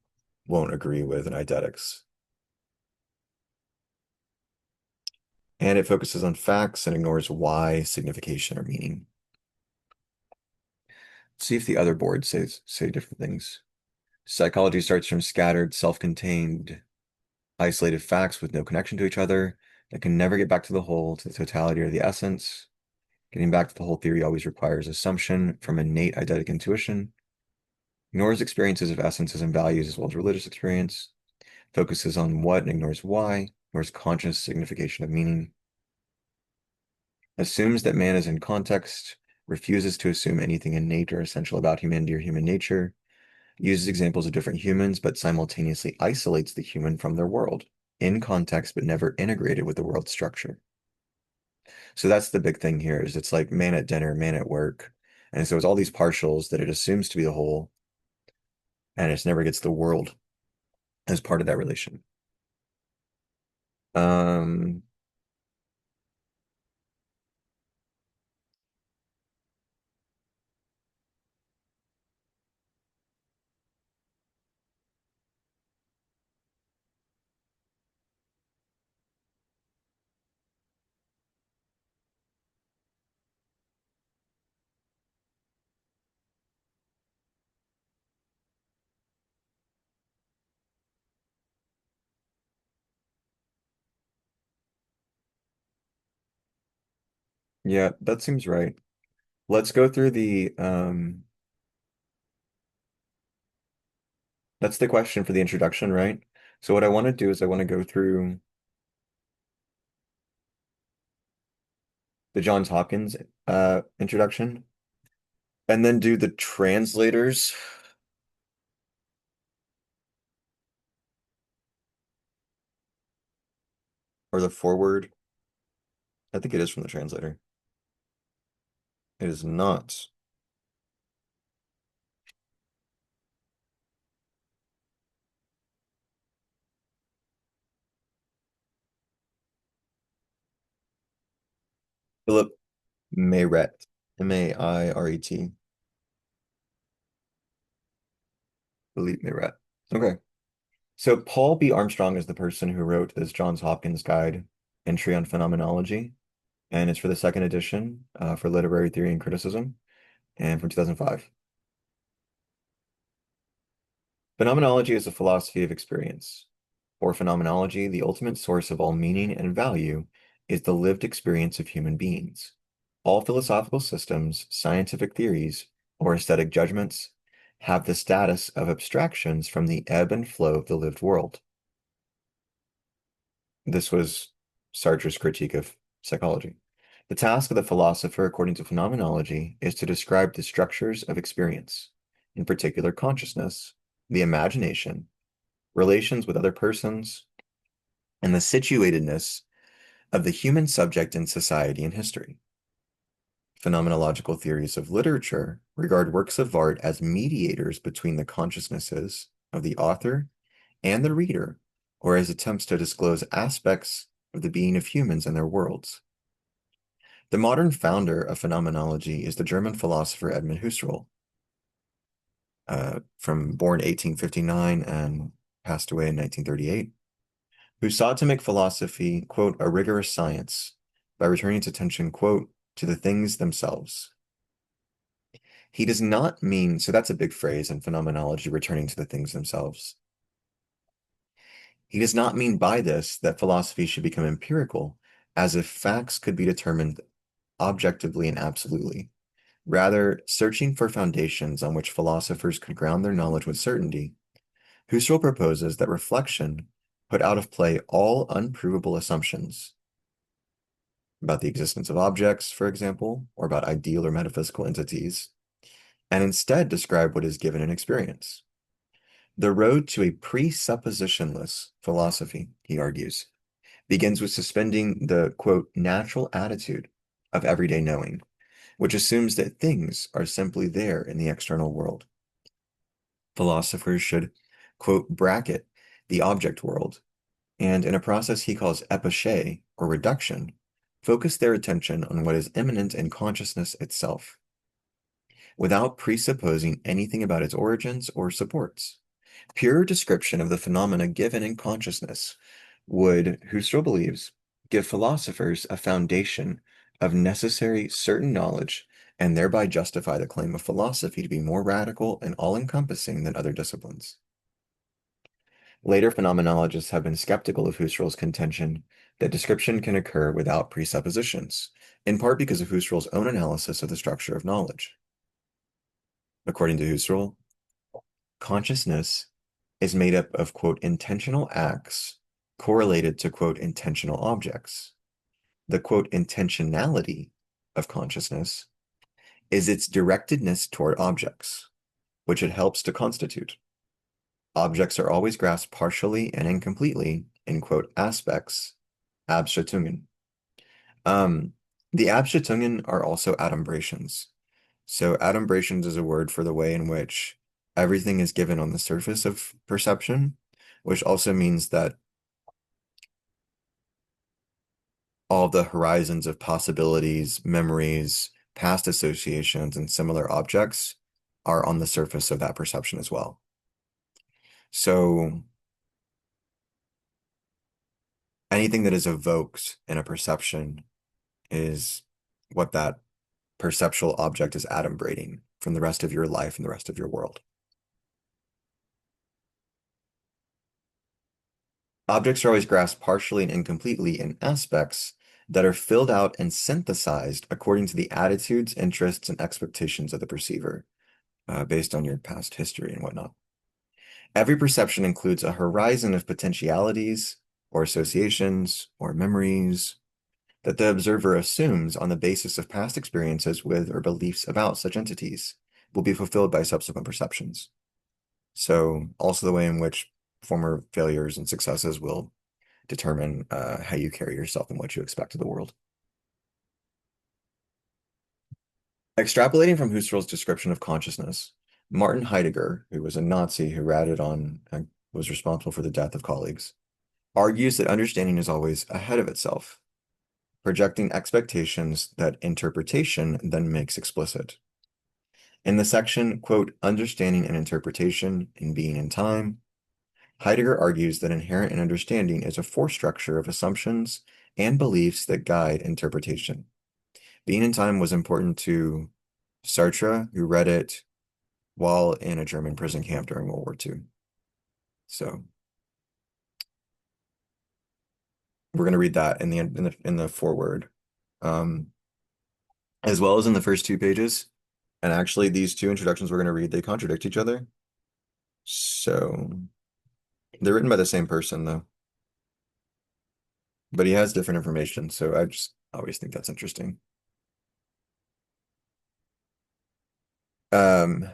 won't agree with an eidetics. And it focuses on facts and ignores why, signification, or meaning. See if the other boards say different things. Psychology starts from scattered, self-contained, isolated facts with no connection to each other that can never get back to the whole, to the totality or the essence. Getting back to the whole theory always requires assumption from innate eidetic intuition, ignores experiences of essences and values as well as religious experience, focuses on what and ignores why, ignores conscious signification of meaning, assumes that man is in context, refuses to assume anything innate or essential about humanity or human nature, uses examples of different humans, but simultaneously isolates the human from their world, in context, but never integrated with the world structure. So that's the big thing here is it's like man at dinner, man at work. And so it's all these partials that it assumes to be the whole, and it never gets the world as part of that relation. Um, yeah, that seems right. Let's go through that's the question for the introduction, right? So what I want to do is I want to go through the Johns Hopkins introduction and then do the translators or the forward. I think it is from the translator. It is not. Philip Mairet. Mairet. Philippe Mairet. Okay. So Paul B. Armstrong is the person who wrote this Johns Hopkins Guide entry on phenomenology, and it's for the second edition for literary theory and criticism, and from 2005. Phenomenology is a philosophy of experience. For phenomenology, the ultimate source of all meaning and value is the lived experience of human beings. All philosophical systems, scientific theories, or aesthetic judgments have the status of abstractions from the ebb and flow of the lived world. This was Sartre's critique of psychology. The task of the philosopher, according to phenomenology, is to describe the structures of experience, in particular consciousness, the imagination, relations with other persons, and the situatedness of the human subject in society and history. Phenomenological theories of literature regard works of art as mediators between the consciousnesses of the author and the reader, or as attempts to disclose aspects of the being of humans and their worlds. The modern founder of phenomenology is the German philosopher Edmund Husserl, born 1859 and passed away in 1938, who sought to make philosophy, quote, a rigorous science by returning its attention, quote, to the things themselves. He does not mean, so that's a big phrase in phenomenology, returning to the things themselves. He does not mean by this that philosophy should become empirical, as if facts could be determined objectively and absolutely. Rather, searching for foundations on which philosophers could ground their knowledge with certainty, Husserl proposes that reflection put out of play all unprovable assumptions about the existence of objects, for example, or about ideal or metaphysical entities, and instead describe what is given in experience. The road to a presuppositionless philosophy, he argues, begins with suspending the, quote, natural attitude of everyday knowing, which assumes that things are simply there in the external world. Philosophers should, quote, bracket the object world, and in a process he calls epoché, or reduction, focus their attention on what is immanent in consciousness itself, without presupposing anything about its origins or supports. Pure description of the phenomena given in consciousness would, Husserl believes, give philosophers a foundation of necessary certain knowledge and thereby justify the claim of philosophy to be more radical and all-encompassing than other disciplines. Later phenomenologists have been skeptical of Husserl's contention that description can occur without presuppositions, in part because of Husserl's own analysis of the structure of knowledge. According to Husserl, consciousness is made up of, quote, intentional acts correlated to, quote, intentional objects. The, quote, intentionality of consciousness is its directedness toward objects, which it helps to constitute. Objects are always grasped partially and incompletely in, quote, aspects, Abstraktionen. The Abstraktionen are also adumbrations. So adumbrations is a word for the way in which everything is given on the surface of perception, which also means that all the horizons of possibilities, memories, past associations, and similar objects are on the surface of that perception as well. So anything that is evoked in a perception is what that perceptual object is adumbrating from the rest of your life and the rest of your world. Objects are always grasped partially and incompletely in aspects that are filled out and synthesized according to the attitudes, interests, and expectations of the perceiver, based on your past history and whatnot. Every perception includes a horizon of potentialities or associations or memories that the observer assumes on the basis of past experiences with or beliefs about such entities will be fulfilled by subsequent perceptions. So also the way in which former failures and successes will determine how you carry yourself and what you expect of the world. Extrapolating from Husserl's description of consciousness, Martin Heidegger, who was a Nazi who ratted on and was responsible for the death of colleagues, argues that understanding is always ahead of itself, projecting expectations that interpretation then makes explicit. In the section, quote, understanding and interpretation in being and time, Heidegger argues that inherent in understanding is a force structure of assumptions and beliefs that guide interpretation. Being in Time was important to Sartre, who read it while in a German prison camp during World War II. So we're going to read that in the foreword, um, as well as in the first two pages. And actually, these two introductions we're going to read, they contradict each other. So they're written by the same person, though. But he has different information, so I just always think that's interesting. Um,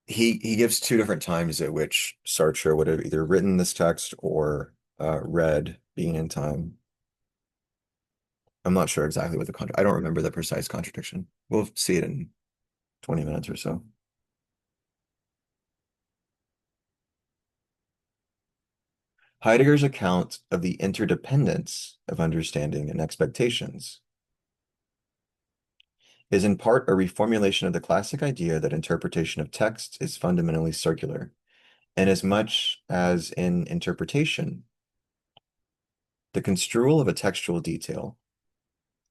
he gives two different times at which Sartre would have either written this text or read Being in Time. I'm not sure exactly what the contra I don't remember the precise contradiction. We'll see it in 20 minutes or so. Heidegger's account of the interdependence of understanding and expectations is in part a reformulation of the classic idea that interpretation of texts is fundamentally circular, and as much as in interpretation, the construal of a textual detail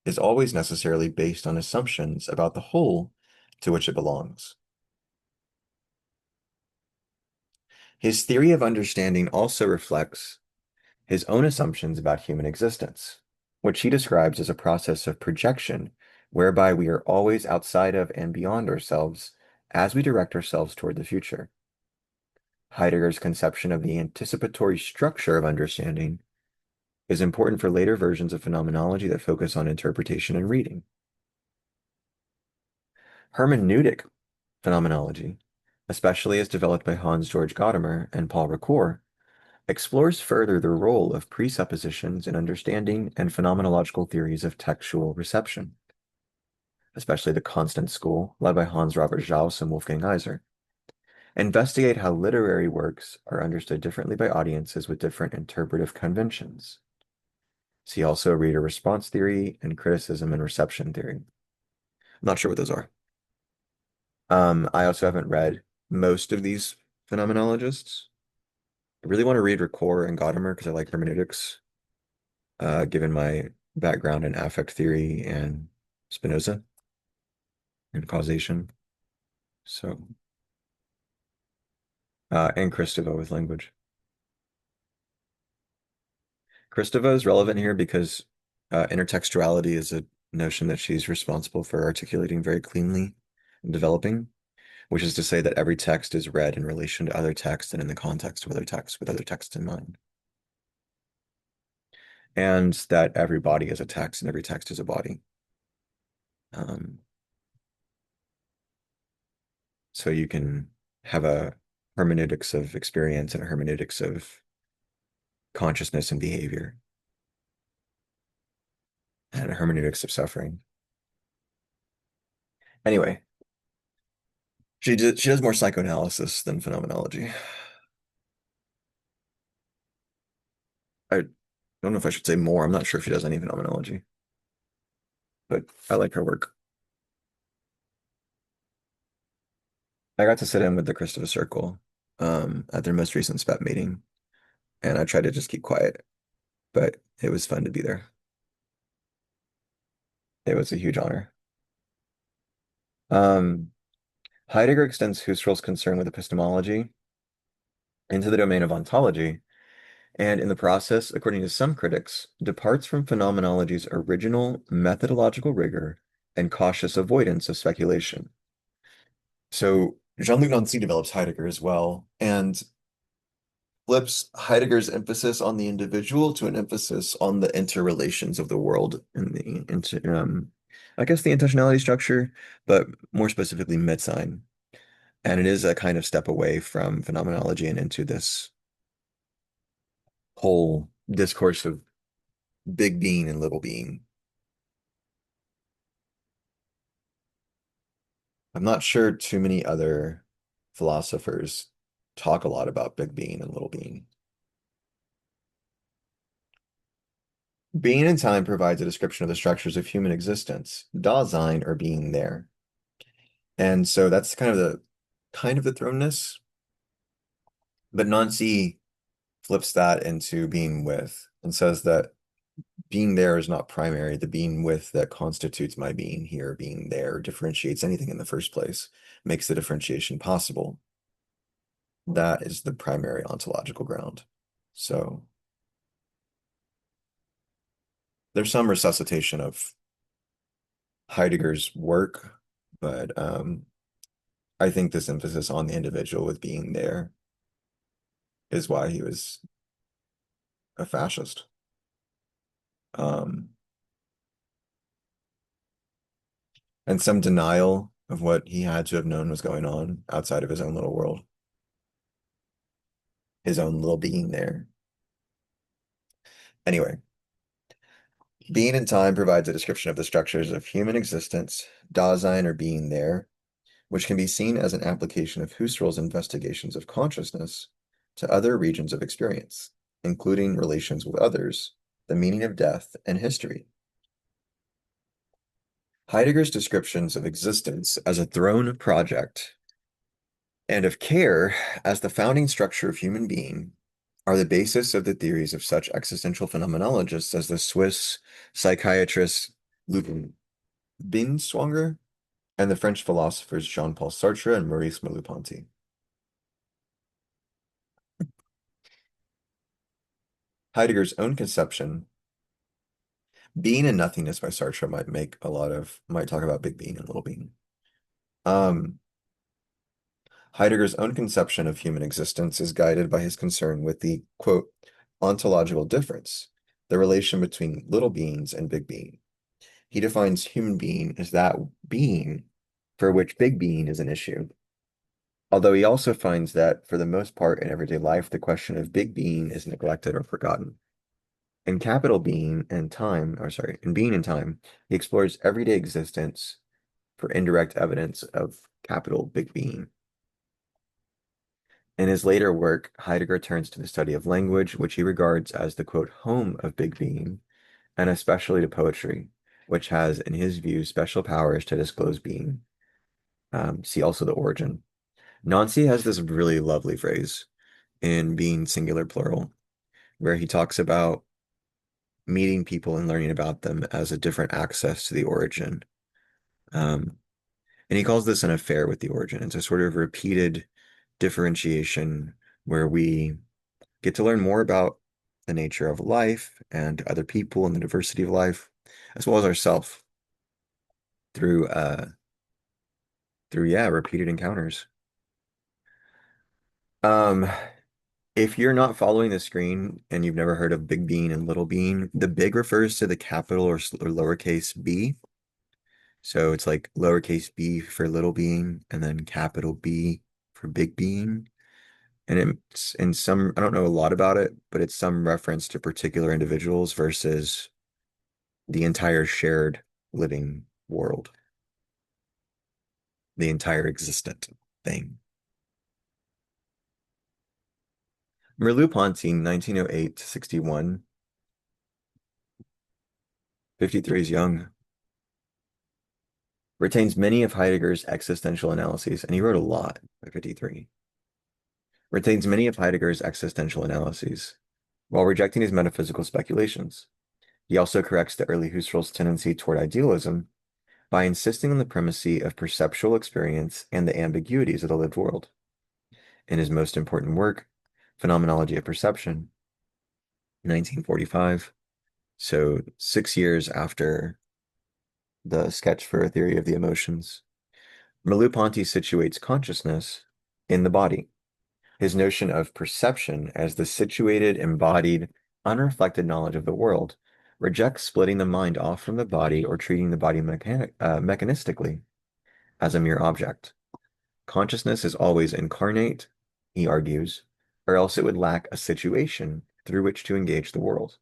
is always necessarily based on assumptions about the whole to which it belongs. His theory of understanding also reflects his own assumptions about human existence, which he describes as a process of projection whereby we are always outside of and beyond ourselves as we direct ourselves toward the future. Heidegger's conception of the anticipatory structure of understanding is important for later versions of phenomenology that focus on interpretation and reading. Hermeneutic phenomenology, especially as developed by Hans Georg Gadamer and Paul Ricoeur, explores further the role of presuppositions in understanding and phenomenological theories of textual reception, especially the Constant School, led by Hans Robert Gauss and Wolfgang Iser, investigate how literary works are understood differently by audiences with different interpretive conventions. See also reader response theory and criticism and reception theory. I'm not sure what those are. I also haven't read most of these phenomenologists. I really want to read Ricoeur and Gadamer because I like hermeneutics, given my background in affect theory and Spinoza and causation. So, and Kristeva with language. Kristeva is relevant here because intertextuality is a notion that she's responsible for articulating very cleanly and developing, which is to say that every text is read in relation to other texts and in the context of other texts with other texts in mind. And that every body is a text and every text is a body. Um, so you can have a hermeneutics of experience and a hermeneutics of consciousness and behavior and a hermeneutics of suffering. Anyway, she does more psychoanalysis than phenomenology. I don't know if I should say more. I'm not sure if she does any phenomenology, but I like her work. I got to sit in with the Christopher Circle at their most recent SPEP meeting, and I tried to just keep quiet, but it was fun to be there. It was a huge honor. Um, Heidegger extends Husserl's concern with epistemology into the domain of ontology, and in the process, according to some critics, departs from phenomenology's original methodological rigor and cautious avoidance of speculation. So Jean-Luc Nancy develops Heidegger as well, and flips Heidegger's emphasis on the individual to an emphasis on the interrelations of the world and I guess the intentionality structure, but more specifically Mitsein. And it is a kind of step away from phenomenology and into this whole discourse of big being and little being. I'm not sure too many other philosophers talk a lot about big being and little being. Being in Time provides a description of the structures of human existence, Dasein, or being there. And so that's kind of the thrownness. But Nancy flips that into being with and says that being there is not primary. The being with that constitutes my being here, being there, differentiates anything in the first place, makes the differentiation possible. That is the primary ontological ground. So there's some resuscitation of Heidegger's work, but I think this emphasis on the individual with being there is why he was a fascist. Um, and some denial of what he had to have known was going on outside of his own little world, his own little being there. Anyway, being in time provides a description of the structures of human existence, Dasein or being there, which can be seen as an application of Husserl's investigations of consciousness to other regions of experience, including relations with others, the meaning of death, and history. Heidegger's descriptions of existence as a throne project and of care as the founding structure of human being are the basis of the theories of such existential phenomenologists as the Swiss psychiatrist Ludwig Binswanger and the French philosophers Jean-Paul Sartre and Maurice Merleau-Ponty. Heidegger's own conception, Being and Nothingness by Sartre might talk about big being and little being. Heidegger's own conception of human existence is guided by his concern with the, quote, ontological difference, the relation between little beings and big being. He defines human being as that being for which big being is an issue. Although he also finds that, for the most part in everyday life, the question of big being is neglected or forgotten. In Capital Being and Time, in Being and Time, he explores everyday existence for indirect evidence of capital big being. In his later work, Heidegger turns to the study of language, which he regards as the, quote, home of big being, and especially to poetry, which has, in his view, special powers to disclose being. See also The Origin. Nancy has this really lovely phrase in Being Singular Plural, where he talks about meeting people and learning about them as a different access to the origin. And he calls this an affair with the origin. It's a sort of repeated differentiation where we get to learn more about the nature of life and other people and the diversity of life, as well as ourself through repeated encounters. If you're not following the screen and you've never heard of big being and little being, the big refers to the capital or lowercase b. So it's like lowercase b for little being and then capital B for big being. And it's in some, I don't know a lot about it, but it's some reference to particular individuals versus the entire shared living world, the entire existent thing. Merleau-Ponty, 1908 to 61, 53 is young, retains many of Heidegger's existential analyses, and he wrote a lot by 53. Retains many of Heidegger's existential analyses, while rejecting his metaphysical speculations. He also corrects the early Husserl's tendency toward idealism by insisting on the primacy of perceptual experience and the ambiguities of the lived world. In his most important work, Phenomenology of Perception, 1945, so 6 years after the sketch for a theory of the emotions, Merleau-Ponty situates consciousness in the body. His notion of perception as the situated, embodied, unreflected knowledge of the world rejects splitting the mind off from the body or treating the body mechanistically as a mere object. Consciousness is always incarnate, he argues, or else it would lack a situation through which to engage the world.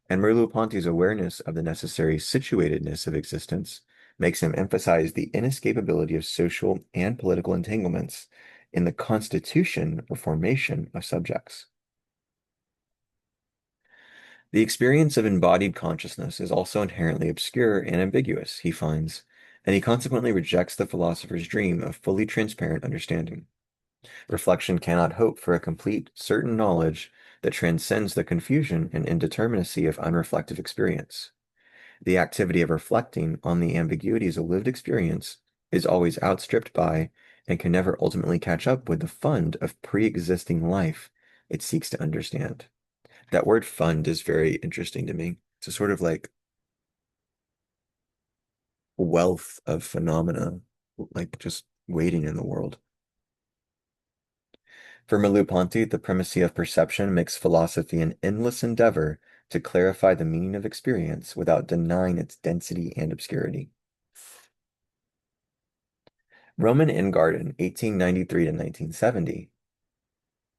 And Merleau-Ponty's awareness of the necessary situatedness of existence makes him emphasize the inescapability of social and political entanglements in the constitution or formation of subjects. The experience of embodied consciousness is also inherently obscure and ambiguous, he finds, and he consequently rejects the philosopher's dream of fully transparent understanding. Reflection cannot hope for a complete, certain knowledge that transcends the confusion and indeterminacy of unreflective experience. The activity of reflecting on the ambiguities of lived experience is always outstripped by and can never ultimately catch up with the fund of pre-existing life it seeks to understand. That word fund is very interesting to me. It's a sort of like wealth of phenomena, like just waiting in the world. For Merleau-Ponty, the primacy of perception makes philosophy an endless endeavor to clarify the meaning of experience without denying its density and obscurity. Roman Ingarden, 1893 to 1970,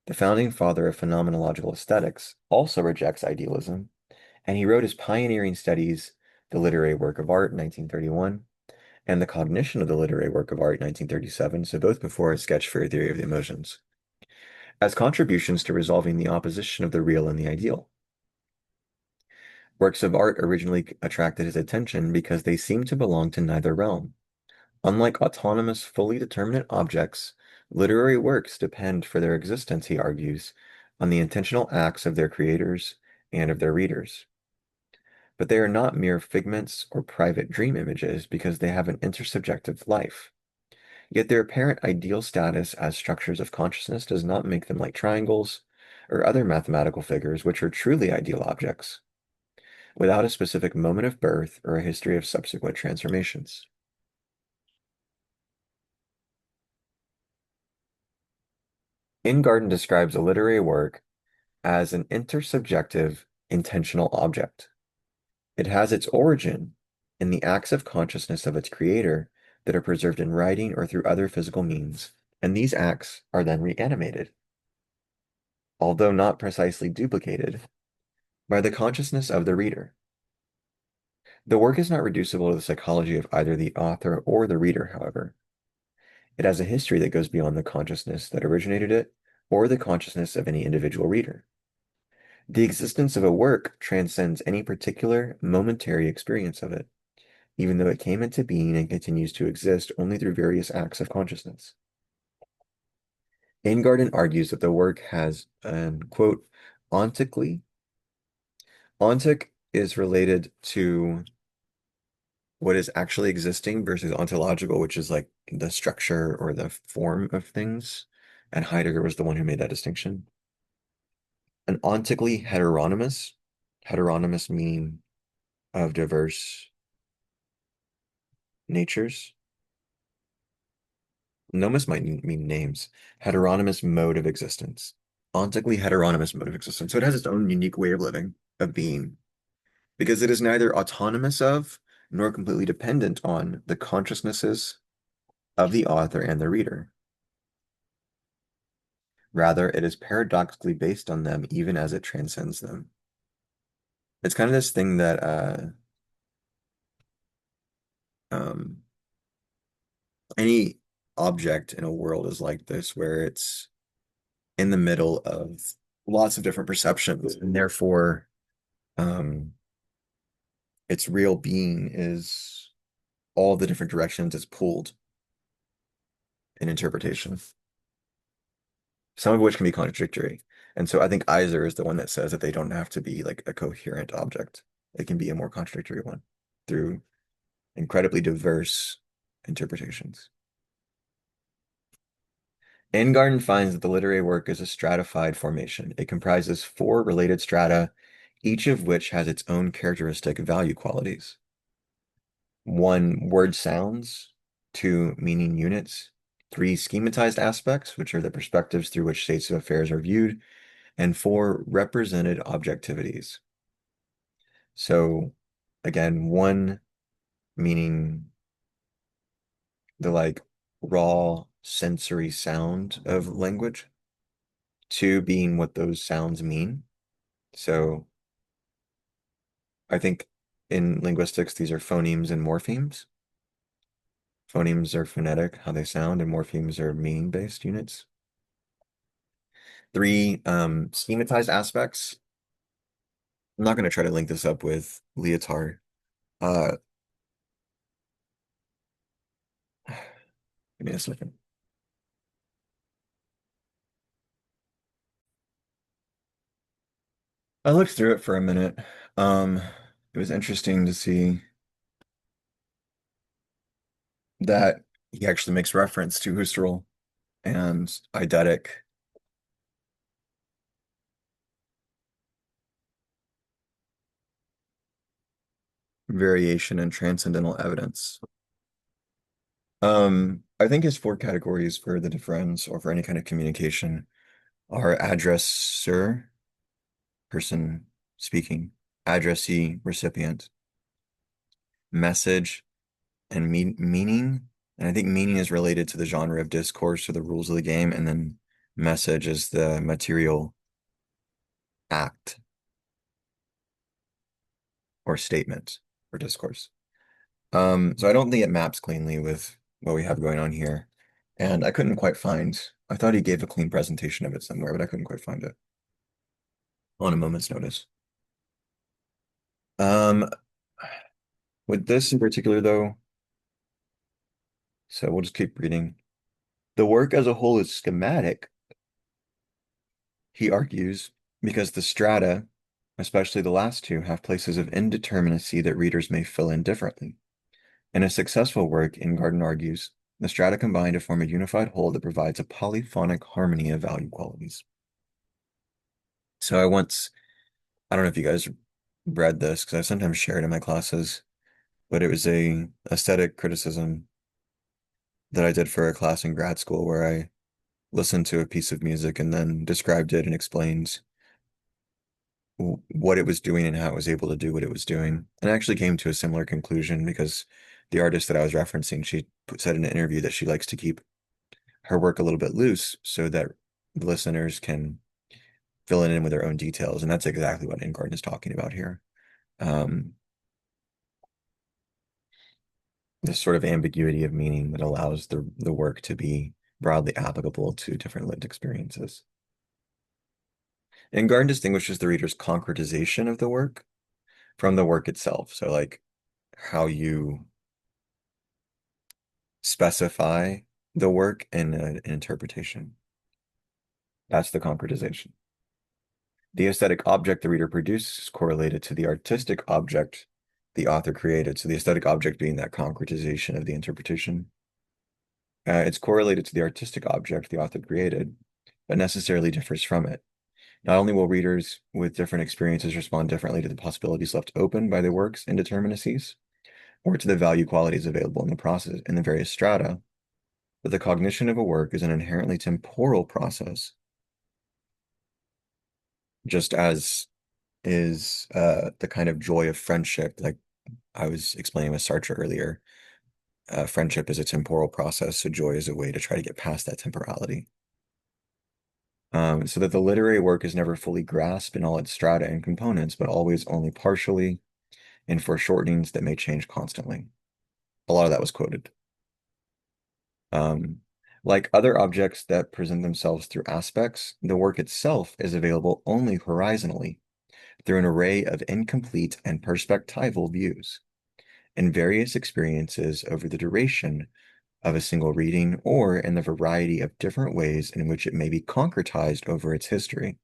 the founding father of phenomenological aesthetics, also rejects idealism, and he wrote his pioneering studies, The Literary Work of Art, 1931, and The Cognition of the Literary Work of Art, 1937, so both before his sketch for a theory of the emotions, as contributions to resolving the opposition of the real and the ideal. Works of art originally attracted his attention because they seemed to belong to neither realm. Unlike autonomous, fully determinate objects, literary works depend for their existence, he argues, on the intentional acts of their creators and of their readers. But they are not mere figments or private dream images because they have an intersubjective life. Yet their apparent ideal status as structures of consciousness does not make them like triangles or other mathematical figures, which are truly ideal objects, without a specific moment of birth or a history of subsequent transformations. Ingarden describes a literary work as an intersubjective, intentional object. It has its origin in the acts of consciousness of its creator that are preserved in writing or through other physical means, and these acts are then reanimated, although not precisely duplicated, by the consciousness of the reader. The work is not reducible to the psychology of either the author or the reader, however. It has a history that goes beyond the consciousness that originated it or the consciousness of any individual reader. The existence of a work transcends any particular momentary experience of it, even though it came into being and continues to exist only through various acts of consciousness. Ingarden argues that the work has an, quote, ontically. Ontic is related to what is actually existing versus ontological, which is like the structure or the form of things. And Heidegger was the one who made that distinction. An ontically heteronymous meaning of diverse natures. Nomos might mean names. Heteronymous mode of existence. Ontically heteronymous mode of existence. So it has its own unique way of living, of being, because it is neither autonomous of nor completely dependent on the consciousnesses of the author and the reader. Rather, it is paradoxically based on them even as it transcends them. It's kind of this thing that um, any object in a world is like this, where it's in the middle of lots of different perceptions, and therefore its real being is all the different directions it's pulled in interpretation, some of which can be contradictory. And so I think Iser is the one that says that they don't have to be like a coherent object. It can be a more contradictory one through incredibly diverse interpretations. Ingarden finds that the literary work is a stratified formation. It comprises four related strata, each of which has its own characteristic value qualities. One, word sounds. Two, meaning units. Three, schematized aspects, which are the perspectives through which states of affairs are viewed. And four, represented objectivities. So again, one meaning the like raw sensory sound of language. Two being what those sounds mean. So I think in linguistics, these are phonemes and morphemes. Phonemes are phonetic, how they sound, and morphemes are meaning-based units. Three, schematized aspects. I'm not going to try to link this up with Leotard. Uh, Give me a second. I looked through it for a minute. Um, it was interesting to see that he actually makes reference to Husserl and eidetic variation and transcendental evidence. I think his four categories for the difference or for any kind of communication are addressor, person speaking, addressee, recipient, message, and meaning. And I think meaning is related to the genre of discourse or the rules of the game, and then message is the material act or statement or discourse. So I don't think it maps cleanly with what we have going on here. And I couldn't quite find, I thought he gave a clean presentation of it somewhere, but I couldn't quite find it on a moment's notice. Um, with this in particular, though, so we'll just keep reading. The work as a whole is schematic, he argues, because the strata, especially the last two, have places of indeterminacy that readers may fill in differently. In a successful work, Ingarden argues, the strata combine to form a unified whole that provides a polyphonic harmony of value qualities. So I don't know if you guys read this because I sometimes share it in my classes, but it was a aesthetic criticism that I did for a class in grad school where I listened to a piece of music and then described it and explained what it was doing and how it was able to do what it was doing. And I actually came to a similar conclusion because the artist that I was referencing, she said in an interview that she likes to keep her work a little bit loose so that the listeners can fill it in with their own details. And that's exactly what Ingarden is talking about here. Um, this sort of ambiguity of meaning that allows the work to be broadly applicable to different lived experiences. Ingarden distinguishes the reader's concretization of the work from the work itself. So like how you specify the work in an interpretation. That's the concretization. The aesthetic object the reader produces is correlated to the artistic object the author created. So the aesthetic object being that concretization of the interpretation. It's correlated to the artistic object the author created, but necessarily differs from it. Not only will readers with different experiences respond differently to the possibilities left open by the work's indeterminacies, or to the value qualities available in the process in the various strata, but the cognition of a work is an inherently temporal process, just as is the kind of joy of friendship, like I was explaining with Sartre earlier. Friendship is a temporal process, so joy is a way to try to get past that temporality. So that the literary work is never fully grasped in all its strata and components, but always only partially and foreshortenings that may change constantly. A lot of that was quoted. Um, like other objects that present themselves through aspects, the work itself is available only horizontally through an array of incomplete and perspectival views in various experiences over the duration of a single reading or in the variety of different ways in which it may be concretized over its history.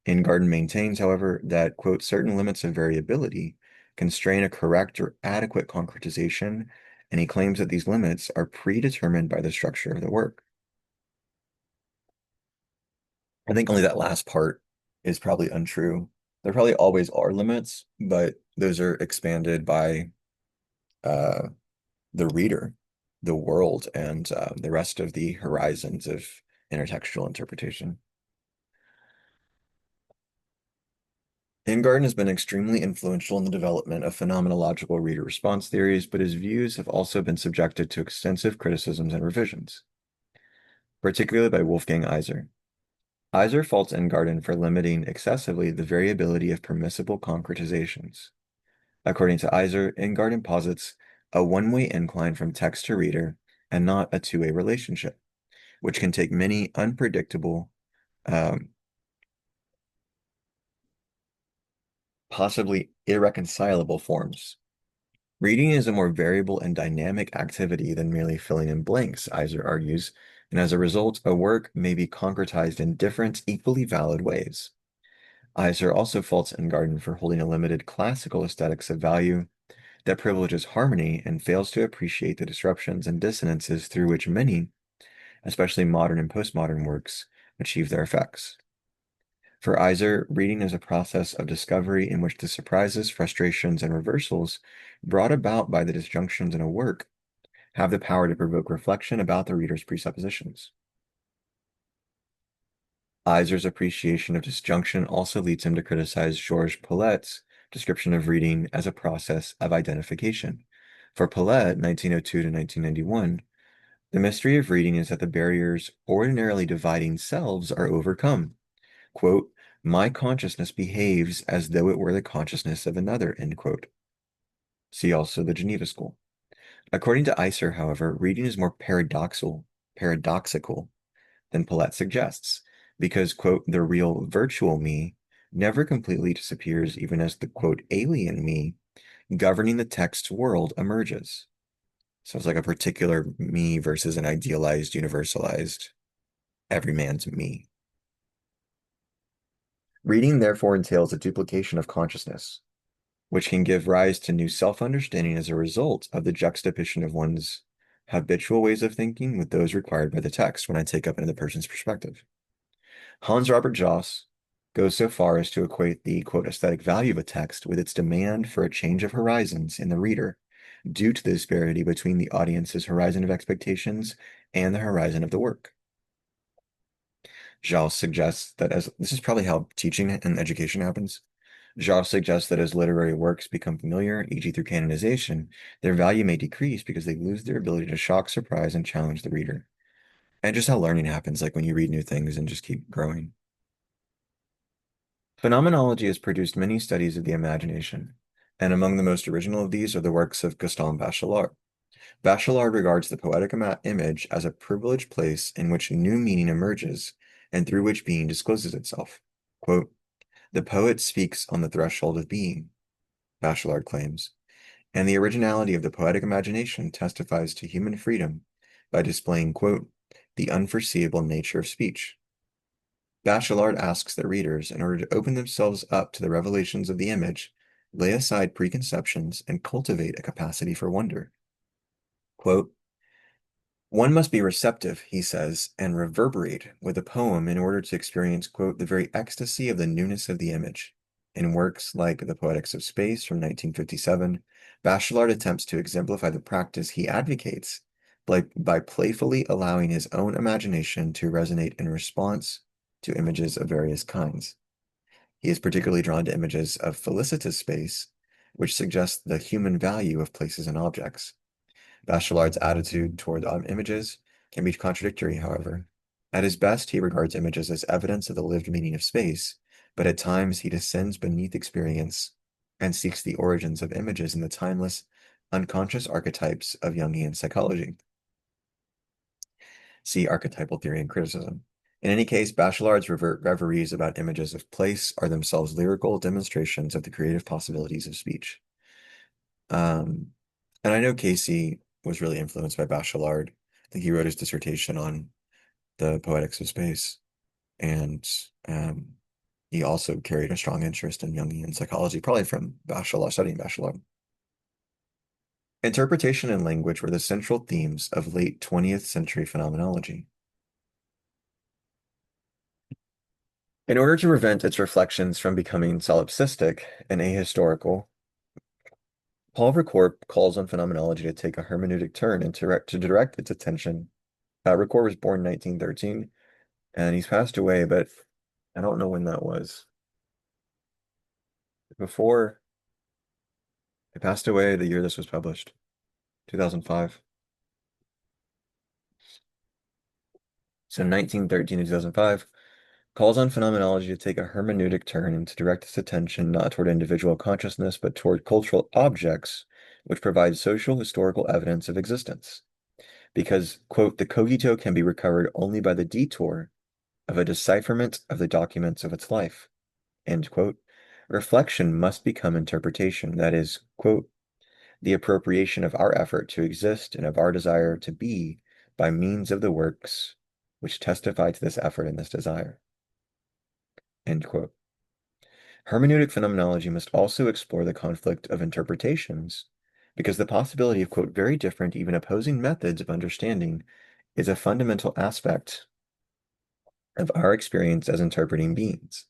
Ingarden maintains, however, that, quote, certain limits of variability constrain a correct or adequate concretization, and he claims that these limits are predetermined by the structure of the work. I think only that last part is probably untrue. There probably always are limits, but those are expanded by uh, the reader, the world, and the rest of the horizons of intertextual interpretation. Ingarden has been extremely influential in the development of phenomenological reader response theories, but his views have also been subjected to extensive criticisms and revisions, particularly by Wolfgang Iser. Iser faults Ingarden for limiting excessively the variability of permissible concretizations. According to Iser, Ingarden posits a one-way incline from text to reader and not a two-way relationship, which can take many unpredictable, um, possibly irreconcilable forms. Reading is a more variable and dynamic activity than merely filling in blanks, Iser argues, and as a result, a work may be concretized in different, equally valid ways. Iser also faults Ingarden for holding a limited classical aesthetics of value that privileges harmony and fails to appreciate the disruptions and dissonances through which many, especially modern and postmodern works, achieve their effects. For Iser, reading is a process of discovery in which the surprises, frustrations, and reversals brought about by the disjunctions in a work have the power to provoke reflection about the reader's presuppositions. Iser's appreciation of disjunction also leads him to criticize Georges Paulet's description of reading as a process of identification. For Paulet, 1902 to 1991, the mystery of reading is that the barriers ordinarily dividing selves are overcome. Quote, my consciousness behaves as though it were the consciousness of another, end quote. See also the Geneva School. According to Iser, however, reading is more paradoxical than Paulet suggests, because, quote, the real virtual me never completely disappears even as the, quote, alien me governing the text's world emerges. So it's like a particular me versus an idealized, universalized, every man's me. Reading therefore entails a duplication of consciousness, which can give rise to new self-understanding as a result of the juxtaposition of one's habitual ways of thinking with those required by the text when I take up another person's perspective. Hans Robert Joss goes so far as to equate the, quote, aesthetic value of a text with its demand for a change of horizons in the reader due to the disparity between the audience's horizon of expectations and the horizon of the work. Joss suggests that as this is probably how teaching and education happens. Joss suggests that as literary works become familiar, e.g. through canonization, their value may decrease because they lose their ability to shock, surprise, and challenge the reader. And just how learning happens, like when you read new things and just keep growing. Phenomenology has produced many studies of the imagination, and among the most original of these are the works of Gaston Bachelard. Bachelard regards the poetic image as a privileged place in which new meaning emerges and through which being discloses itself. Quote, the poet speaks on the threshold of being, Bachelard claims, and the originality of the poetic imagination testifies to human freedom by displaying, quote, the unforeseeable nature of speech. Bachelard asks that readers, in order to open themselves up to the revelations of the image, lay aside preconceptions and cultivate a capacity for wonder. Quote, one must be receptive, he says, and reverberate with a poem in order to experience, quote, the very ecstasy of the newness of the image. In works like The Poetics of Space from 1957, Bachelard attempts to exemplify the practice he advocates by playfully allowing his own imagination to resonate in response to images of various kinds. He is particularly drawn to images of felicitous space, which suggest the human value of places and objects. Bachelard's attitude toward images can be contradictory, however. At his best, he regards images as evidence of the lived meaning of space, but at times he descends beneath experience and seeks the origins of images in the timeless, unconscious archetypes of Jungian psychology. See archetypal theory and criticism. In any case, Bachelard's reveries about images of place are themselves lyrical demonstrations of the creative possibilities of speech. And I know Casey was really influenced by Bachelard. I think he wrote his dissertation on the poetics of space, and he also carried a strong interest in Jungian psychology, probably from Bachelard, studying Bachelard. Interpretation and language were the central themes of late 20th century phenomenology. In order to prevent its reflections from becoming solipsistic and ahistorical, Paul Ricoeur calls on phenomenology to take a hermeneutic turn and to direct its attention. Ricoeur was born in 1913, and he's passed away, but I don't know when that was. Before, he passed away the year this was published, 2005. So 1913 to 2005, calls on phenomenology to take a hermeneutic turn and to direct its attention not toward individual consciousness, but toward cultural objects which provide social historical evidence of existence. Because, quote, the cogito can be recovered only by the detour of a decipherment of the documents of its life, end quote. Reflection must become interpretation, that is, quote, the appropriation of our effort to exist and of our desire to be by means of the works which testify to this effort and this desire, end quote. Hermeneutic phenomenology must also explore the conflict of interpretations, because the possibility of, quote, very different, even opposing methods of understanding is a fundamental aspect of our experience as interpreting beings.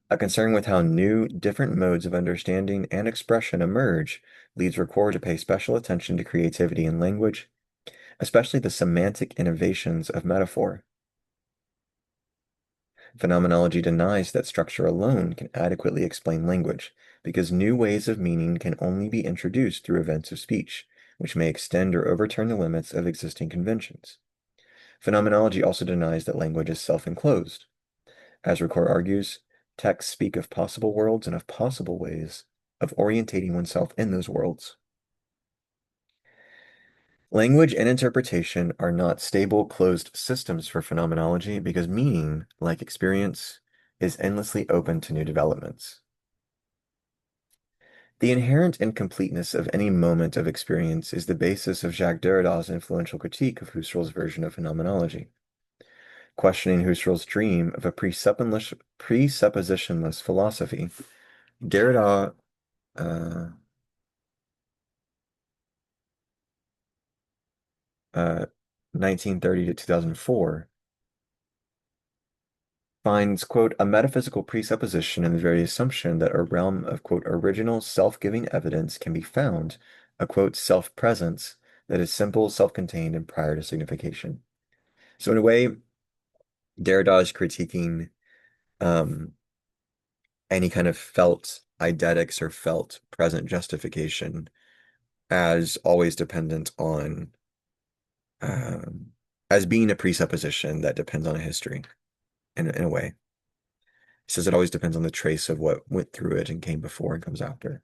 A concern with how new, different modes of understanding and expression emerge leads Ricord to pay special attention to creativity in language, especially the semantic innovations of metaphor. Phenomenology denies that structure alone can adequately explain language, because new ways of meaning can only be introduced through events of speech, which may extend or overturn the limits of existing conventions. Phenomenology also denies that language is self-enclosed. As Ricord argues, texts speak of possible worlds and of possible ways of orientating oneself in those worlds. Language and interpretation are not stable, closed systems for phenomenology because meaning, like experience, is endlessly open to new developments. The inherent incompleteness of any moment of experience is the basis of Jacques Derrida's influential critique of Husserl's version of phenomenology. Questioning Husserl's dream of a presuppositionless philosophy, Derrida 1930 to 2004, finds, quote, a metaphysical presupposition in the very assumption that a realm of, quote, original self-giving evidence can be found, a, quote, self-presence that is simple, self-contained, and prior to signification. So in a way, Derrida is critiquing any kind of felt eidetics or felt present justification as always dependent on, um, as being a presupposition that depends on a history in a way. He says it always depends on the trace of what went through it and came before and comes after.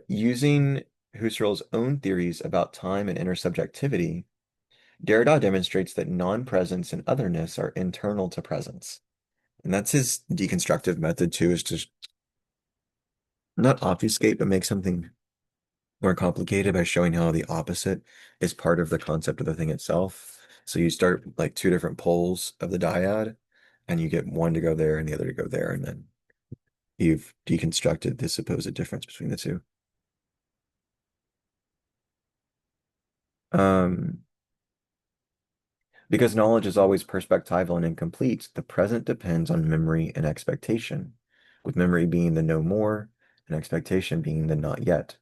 Using Husserl's own theories about time and intersubjectivity, Derrida demonstrates that non-presence and otherness are internal to presence. And that's his deconstructive method too, is to not obfuscate, but make something more complicated by showing how the opposite is part of the concept of the thing itself. So you start like two different poles of the dyad, and you get one to go there and the other to go there, and then you've deconstructed the supposed difference between the two. Um, because knowledge is always perspectival and incomplete, the present depends on memory and expectation, with memory being the no more and expectation being the not yet.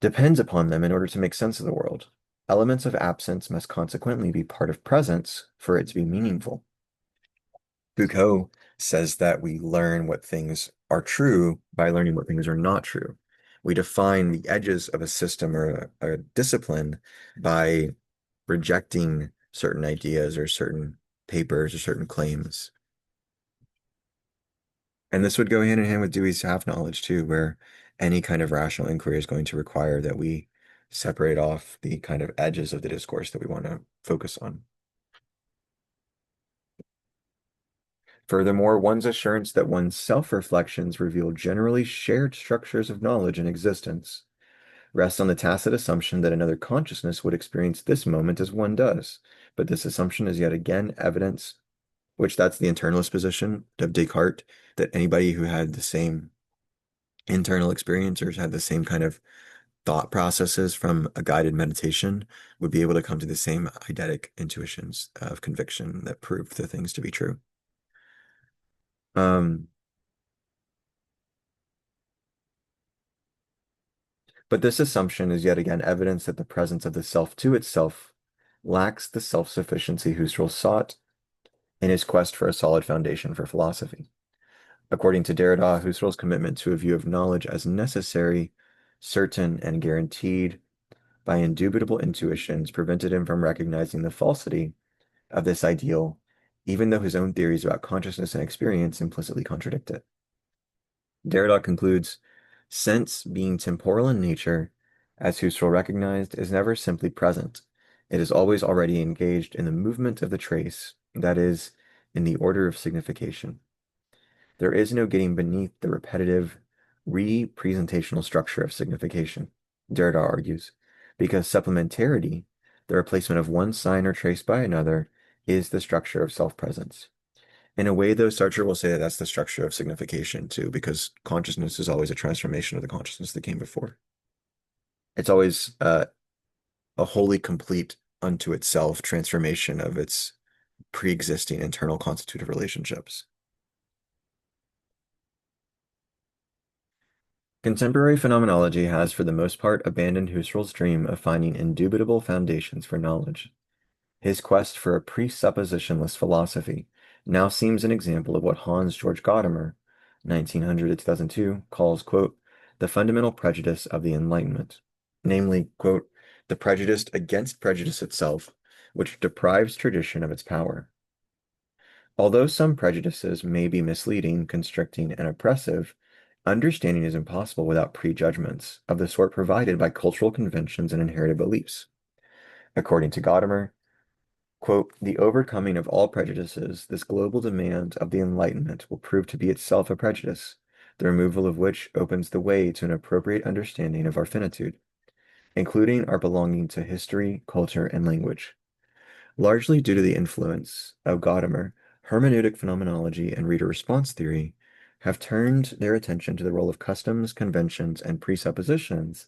Depends upon them in order to make sense of the world. Elements of absence must consequently be part of presence for it to be meaningful. Foucault says that we learn what things are true by learning what things are not true. We define the edges of a system or a discipline by rejecting certain ideas or certain papers or certain claims. And this would go hand in hand with Dewey's half knowledge too, where any kind of rational inquiry is going to require that we separate off the kind of edges of the discourse that we want to focus on. Furthermore, one's assurance that one's self-reflections reveal generally shared structures of knowledge and existence rests on the tacit assumption that another consciousness would experience this moment as one does. But this assumption is yet again evidence, which that's the internalist position of Descartes, that anybody who had the same internal experience or had the same kind of thought processes from a guided meditation would be able to come to the same eidetic intuitions of conviction that prove the things to be true. But this assumption is yet again evidence that the presence of the self to itself lacks the self-sufficiency Husserl sought in his quest for a solid foundation for philosophy. According to Derrida, Husserl's commitment to a view of knowledge as necessary, certain, and guaranteed by indubitable intuitions prevented him from recognizing the falsity of this ideal, even though his own theories about consciousness and experience implicitly contradict it. Derrida concludes, sense, being temporal in nature, as Husserl recognized, is never simply present. It is always already engaged in the movement of the trace, that is, in the order of signification. There is no getting beneath the repetitive, representational structure of signification, Derrida argues, because supplementarity, the replacement of one sign or trace by another, is the structure of self-presence. In a way, though, Sartre will say that that's the structure of signification too, because consciousness is always a transformation of the consciousness that came before. It's always a wholly complete unto itself transformation of its pre-existing internal constitutive relationships. Contemporary phenomenology has for the most part abandoned Husserl's dream of finding indubitable foundations for knowledge. His quest for a presuppositionless philosophy now seems an example of what Hans Georg Gadamer, 1900 to 2002, calls, quote, the fundamental prejudice of the Enlightenment, namely, quote, the prejudice against prejudice itself, which deprives tradition of its power. Although some prejudices may be misleading, constricting, and oppressive, understanding is impossible without prejudgments of the sort provided by cultural conventions and inherited beliefs. According to Gadamer, quote, the overcoming of all prejudices, this global demand of the Enlightenment will prove to be itself a prejudice, the removal of which opens the way to an appropriate understanding of our finitude, including our belonging to history, culture, and language. Largely due to the influence of Gadamer, hermeneutic phenomenology and reader response theory have turned their attention to the role of customs, conventions, and presuppositions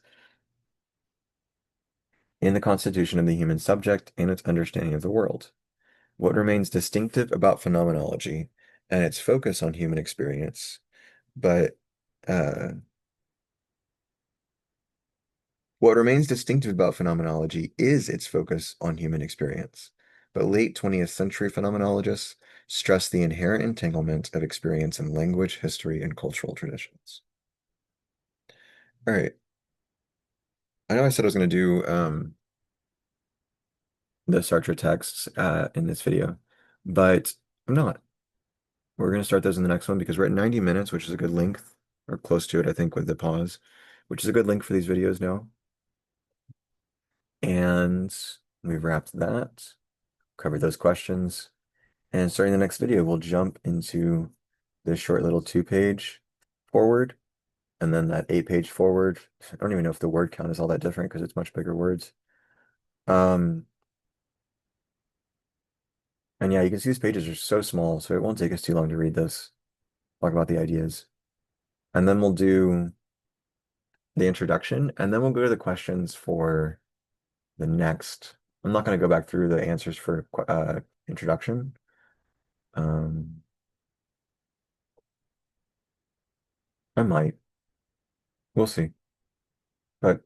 in the constitution of the human subject and its understanding of the world. What remains distinctive about phenomenology and its focus on human experience, but uh, what remains distinctive about phenomenology is its focus on human experience. But late 20th century phenomenologists stress the inherent entanglement of experience in language, history, and cultural traditions. All right. I know I said I was going to do the Sartre texts in this video, but I'm not. We're going to start those in the next one because we're at 90 minutes, which is a good length, or close to it, I think, with the pause, which is a good length for these videos now. And we've wrapped that, covered those questions. And starting the next video, we'll jump into this short little 2-page forward and then that 8-page forward. I don't even know if the word count is all that different because it's much bigger words. Um, and yeah, you can see these pages are so small, so it won't take us too long to read this, talk about the ideas. And then we'll do the introduction, and then we'll go to the questions for the next. I'm not going to go back through the answers for introduction. Um, I might. We'll see. But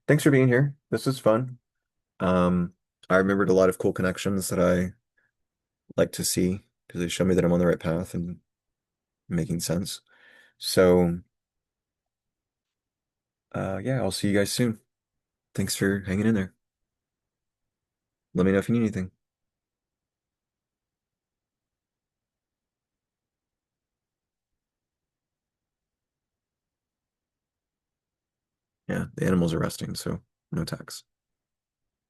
thanks for being here. This was fun. I remembered a lot of cool connections that I like to see because they show me that I'm on the right path and making sense. So, yeah, I'll see you guys soon. Thanks for hanging in there. Let me know if you need anything. Yeah, the animals are resting, so no tax.